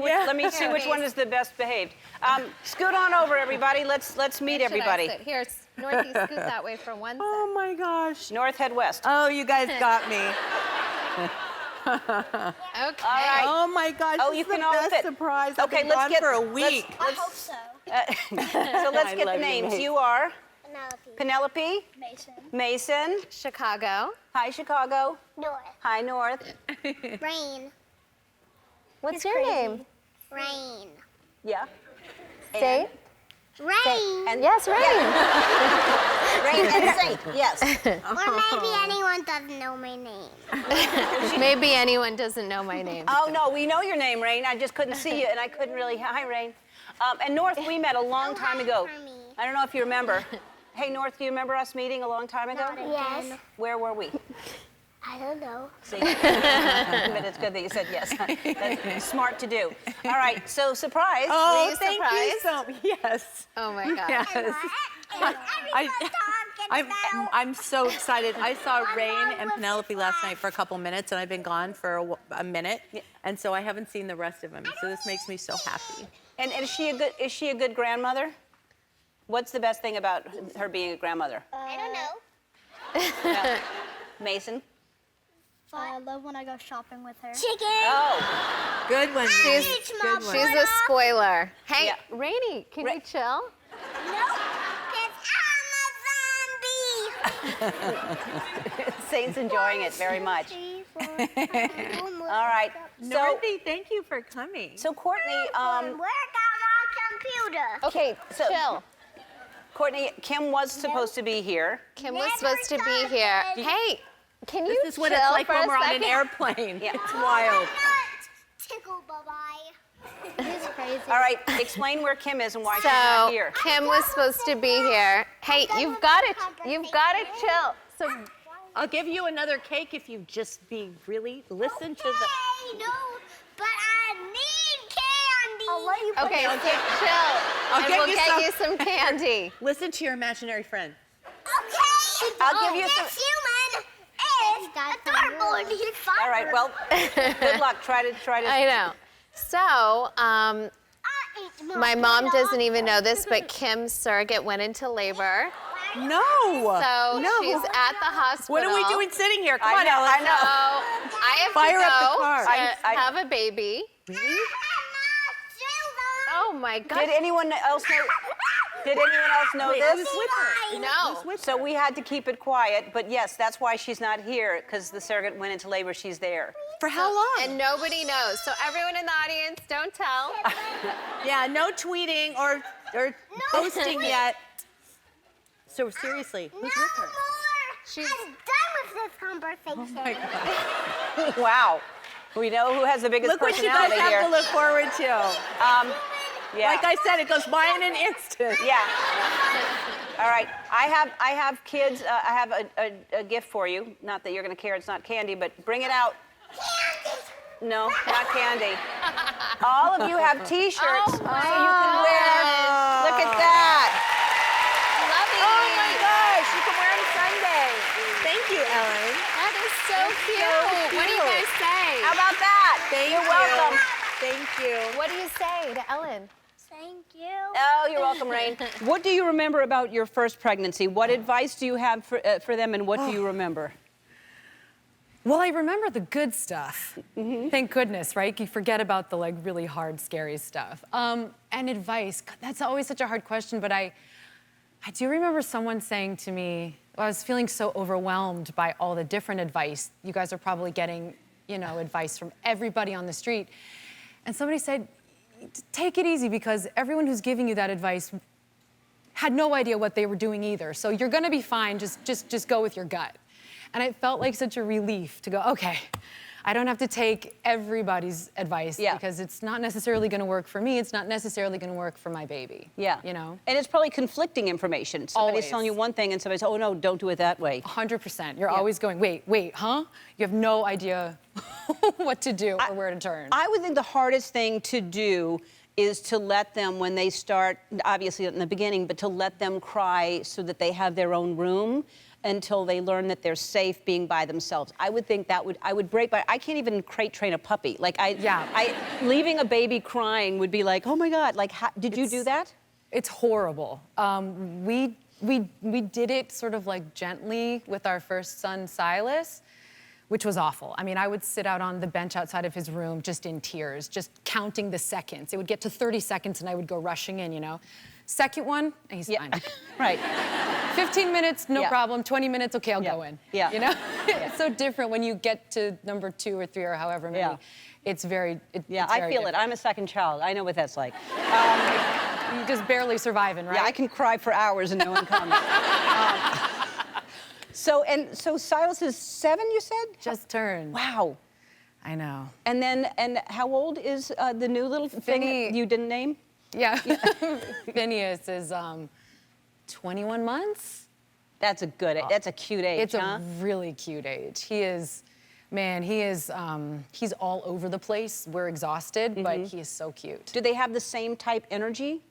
Let me see which one is the best behaved. Scoot on over, everybody. Let's meet everybody. Here, Northy, scoot that way for one second. Oh my gosh. North, head west. Oh, you guys got me. Okay. All right. Oh my gosh. Oh, this you is can the all best fit. surprise. Okay, I've been let's gone get for a week. I hope so. So let's get the names. You are Penelope. Mason. Mason. Chicago. Hi, Chicago. North. Hi, North. Rain. What's your name? Rain. Yeah. Say. Rain. And yes, Rain. Rain and Saint, yes. Or maybe anyone doesn't know my name. Maybe anyone doesn't know my name. Oh, no, we know your name, Rain. I just couldn't see you, and I couldn't really. Hi, Rain. And North, we met a long time ago. I don't know if you remember. Hey, North, do you remember us meeting a long time ago? Yes. Where were we? I don't know. See? But it's good that you said yes. That's smart to do. All right, so surprise. Oh, thank you so much. Yes. Oh my God. Yes. I'm so excited. I saw Rain and Penelope last night for a couple minutes, and I've been gone for a minute, and so I haven't seen the rest of them. So this makes me so happy. And is she a good grandmother? What's the best thing about her being a grandmother? I don't know. No. Mason? I love when I go shopping with her. Chicken! Oh. Good one. She's a spoiler. Hey, Yeah. Rainy, can you chill? No, because I'm a zombie. Saint's enjoying it very much. 3, 4, 5. All right. Northy, thank you for coming. So Courtney, Work on my computer. okay, so Chill. Courtney, Kim was supposed to be here. Kim was supposed to be here. Hey, can you This is what chill it's like for when a we're on an second? airplane. Yeah. It's wild. Tickle, bye-bye. He's crazy. All right, explain where Kim is and why she's not So here. Kim was supposed to be here. Hey, you've got to chill. So I'll give you another cake if you just listen to the. No, but I need candy. I'll let you okay, I'll so chill, I'll and get we'll you get some- you some candy. Listen to your imaginary friend. Okay. I'll give you some. This human is adorable and he's fine. All right, well, good luck. Try to. I know. So, my mom doesn't even know this, but Kim's surrogate went into labor. No. So No. she's at the hospital. What are we doing sitting here? Come on, know, Ellen. I know. So I have Fire to up the go car. to have a baby. Oh my God. Did anyone else know? Did anyone else know Wait, this? who's with her? No. So we had to keep it quiet, but yes, that's why she's not here, because the surrogate went into labor, she's there. For how long? And nobody knows. So everyone in the audience, don't tell. Yeah, no tweeting or posting yet. So seriously, who's with her? She's done with this conversation. Oh my God. Wow. We know who has the biggest Look what you guys personality here. have to look forward to. Yeah. Like I said, it goes by in an instant. Yeah. All right. I have kids. I have a gift for you. Not that you're going to care. It's not candy, but bring it out. Candy. No, not candy. All of you have T-shirts Oh, so you can wear. Look at that. Love it. Oh my gosh, you can wear them Sunday. Thank you, Ellen. That is so cute. What do you guys say? How about that? You're welcome. Thank you. What do you say to Ellen? Thank you. Oh, you're welcome, Rain. What do you remember about your first pregnancy? What advice do you have for them, and what do you remember? Well, I remember the good stuff. Thank goodness, right? You forget about the like really hard, scary stuff. And advice, God, that's always such a hard question, but I do remember someone saying to me, I was feeling so overwhelmed by all the different advice. You guys are probably getting, advice from everybody on the street. And somebody said, take it easy, because everyone who's giving you that advice had no idea what they were doing either. So you're gonna be fine, just go with your gut. And it felt like such a relief to go, okay, I don't have to take everybody's advice because it's not necessarily gonna work for me, it's not necessarily gonna work for my baby. Yeah. And it's probably conflicting information. Somebody's Always. telling you one thing and somebody says, oh no, don't do it that way. 100%. You're always going, wait, huh? You have no idea what to do or where to turn. I would think the hardest thing to do is to let them, when they start, obviously in the beginning, but to let them cry so that they have their own room until they learn that they're safe being by themselves. I would think I would break I can't even crate train a puppy. Like leaving a baby crying would be like, oh my God, like, did you do that? It's horrible. We did it sort of like gently with our first son, Silas, which was awful. I mean, I would sit out on the bench outside of his room just in tears, just counting the seconds. It would get to 30 seconds and I would go rushing in, Second one, he's fine. Right. 15 minutes, no problem. 20 minutes, okay, I'll go in. Yeah. It's so different when you get to number 2 or 3 or however many. It's very, it's I very feel different. it. I'm a second child. I know what that's like. You're just barely surviving, right? Yeah, I can cry for hours and no one comes. So Silas is 7, you said? Just turned. Wow. I know. And how old is the new little thing you didn't name? Yeah. Phineas is 21 months. That's a cute age, It's a really cute age. He is, man, he's all over the place. We're exhausted, but he is so cute. Do they have the same type energy?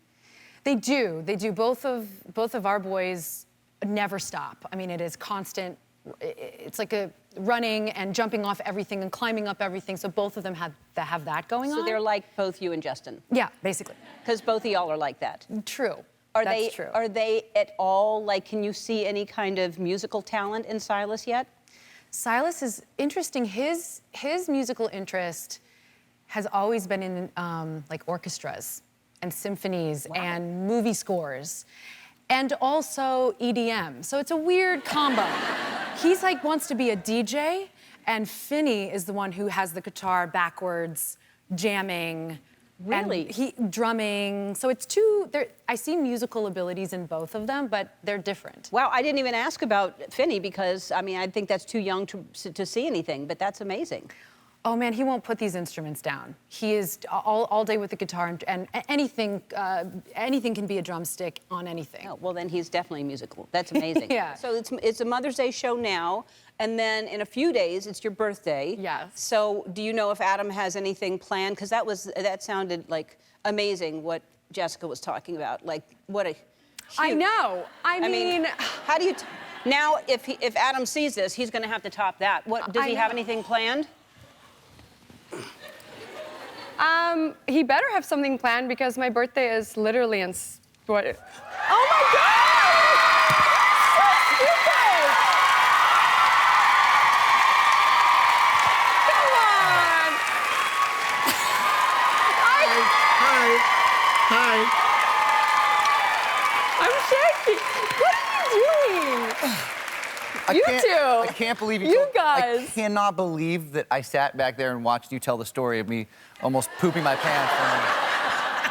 They do. Both of our boys never stop. I mean, it is constant. It's like a running and jumping off everything and climbing up everything. So both of them have that going on. So they're like both you and Justin? Yeah, basically. Because both of y'all are like that? True. That's true. Are they at all, like, can you see any kind of musical talent in Silas yet? Silas is interesting. His musical interest has always been in like orchestras and symphonies and movie scores. And also EDM. So it's a weird combo. He's like wants to be a DJ, and Finney is the one who has the guitar backwards, jamming. Really? And drumming. So it's I see musical abilities in both of them, but they're different. Wow, I didn't even ask about Finney because, I mean, I think that's too young to see anything, but that's amazing. Oh man, he won't put these instruments down. He is all day with the guitar, and anything can be a drumstick on anything. Oh, well, then he's definitely musical. That's amazing. Yeah. So it's a Mother's Day show now, and then in a few days it's your birthday. Yes. So do you know if Adam has anything planned? Because that sounded like amazing what Jessica was talking about. Like what a. I know. I mean, how do you? Now, if Adam sees this, he's going to have to top that. What does he have anything planned? He better have something planned because my birthday is literally in what? Oh my God! So stupid! Come on! Hi. I'm shaking. What are you doing? I can't believe You I guys. cannot believe that I sat back there and watched you tell the story of me almost pooping my pants.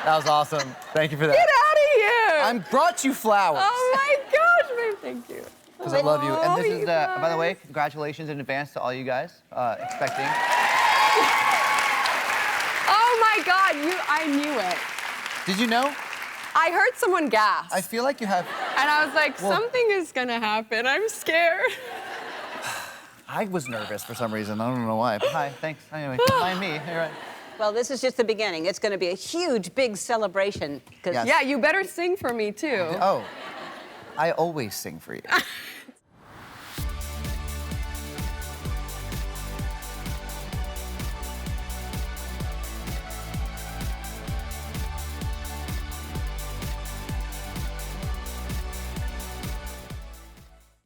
That was awesome. Thank you for that. Get out of here! I brought you flowers. Oh my gosh, babe, thank you. Because I love you. And this Oh, is by the way, congratulations in advance to all you guys expecting. Oh my God, I knew it. Did you know? I heard someone gasp. I feel like you have. And I was like, Well- something is gonna happen. I'm scared. I was nervous for some reason. I don't know why. But hi, thanks. Anyway, mind me. You're right. Well, this is just the beginning. It's going to be a huge, big celebration. Yes. Yeah, you better sing for me too. Oh, I always sing for you.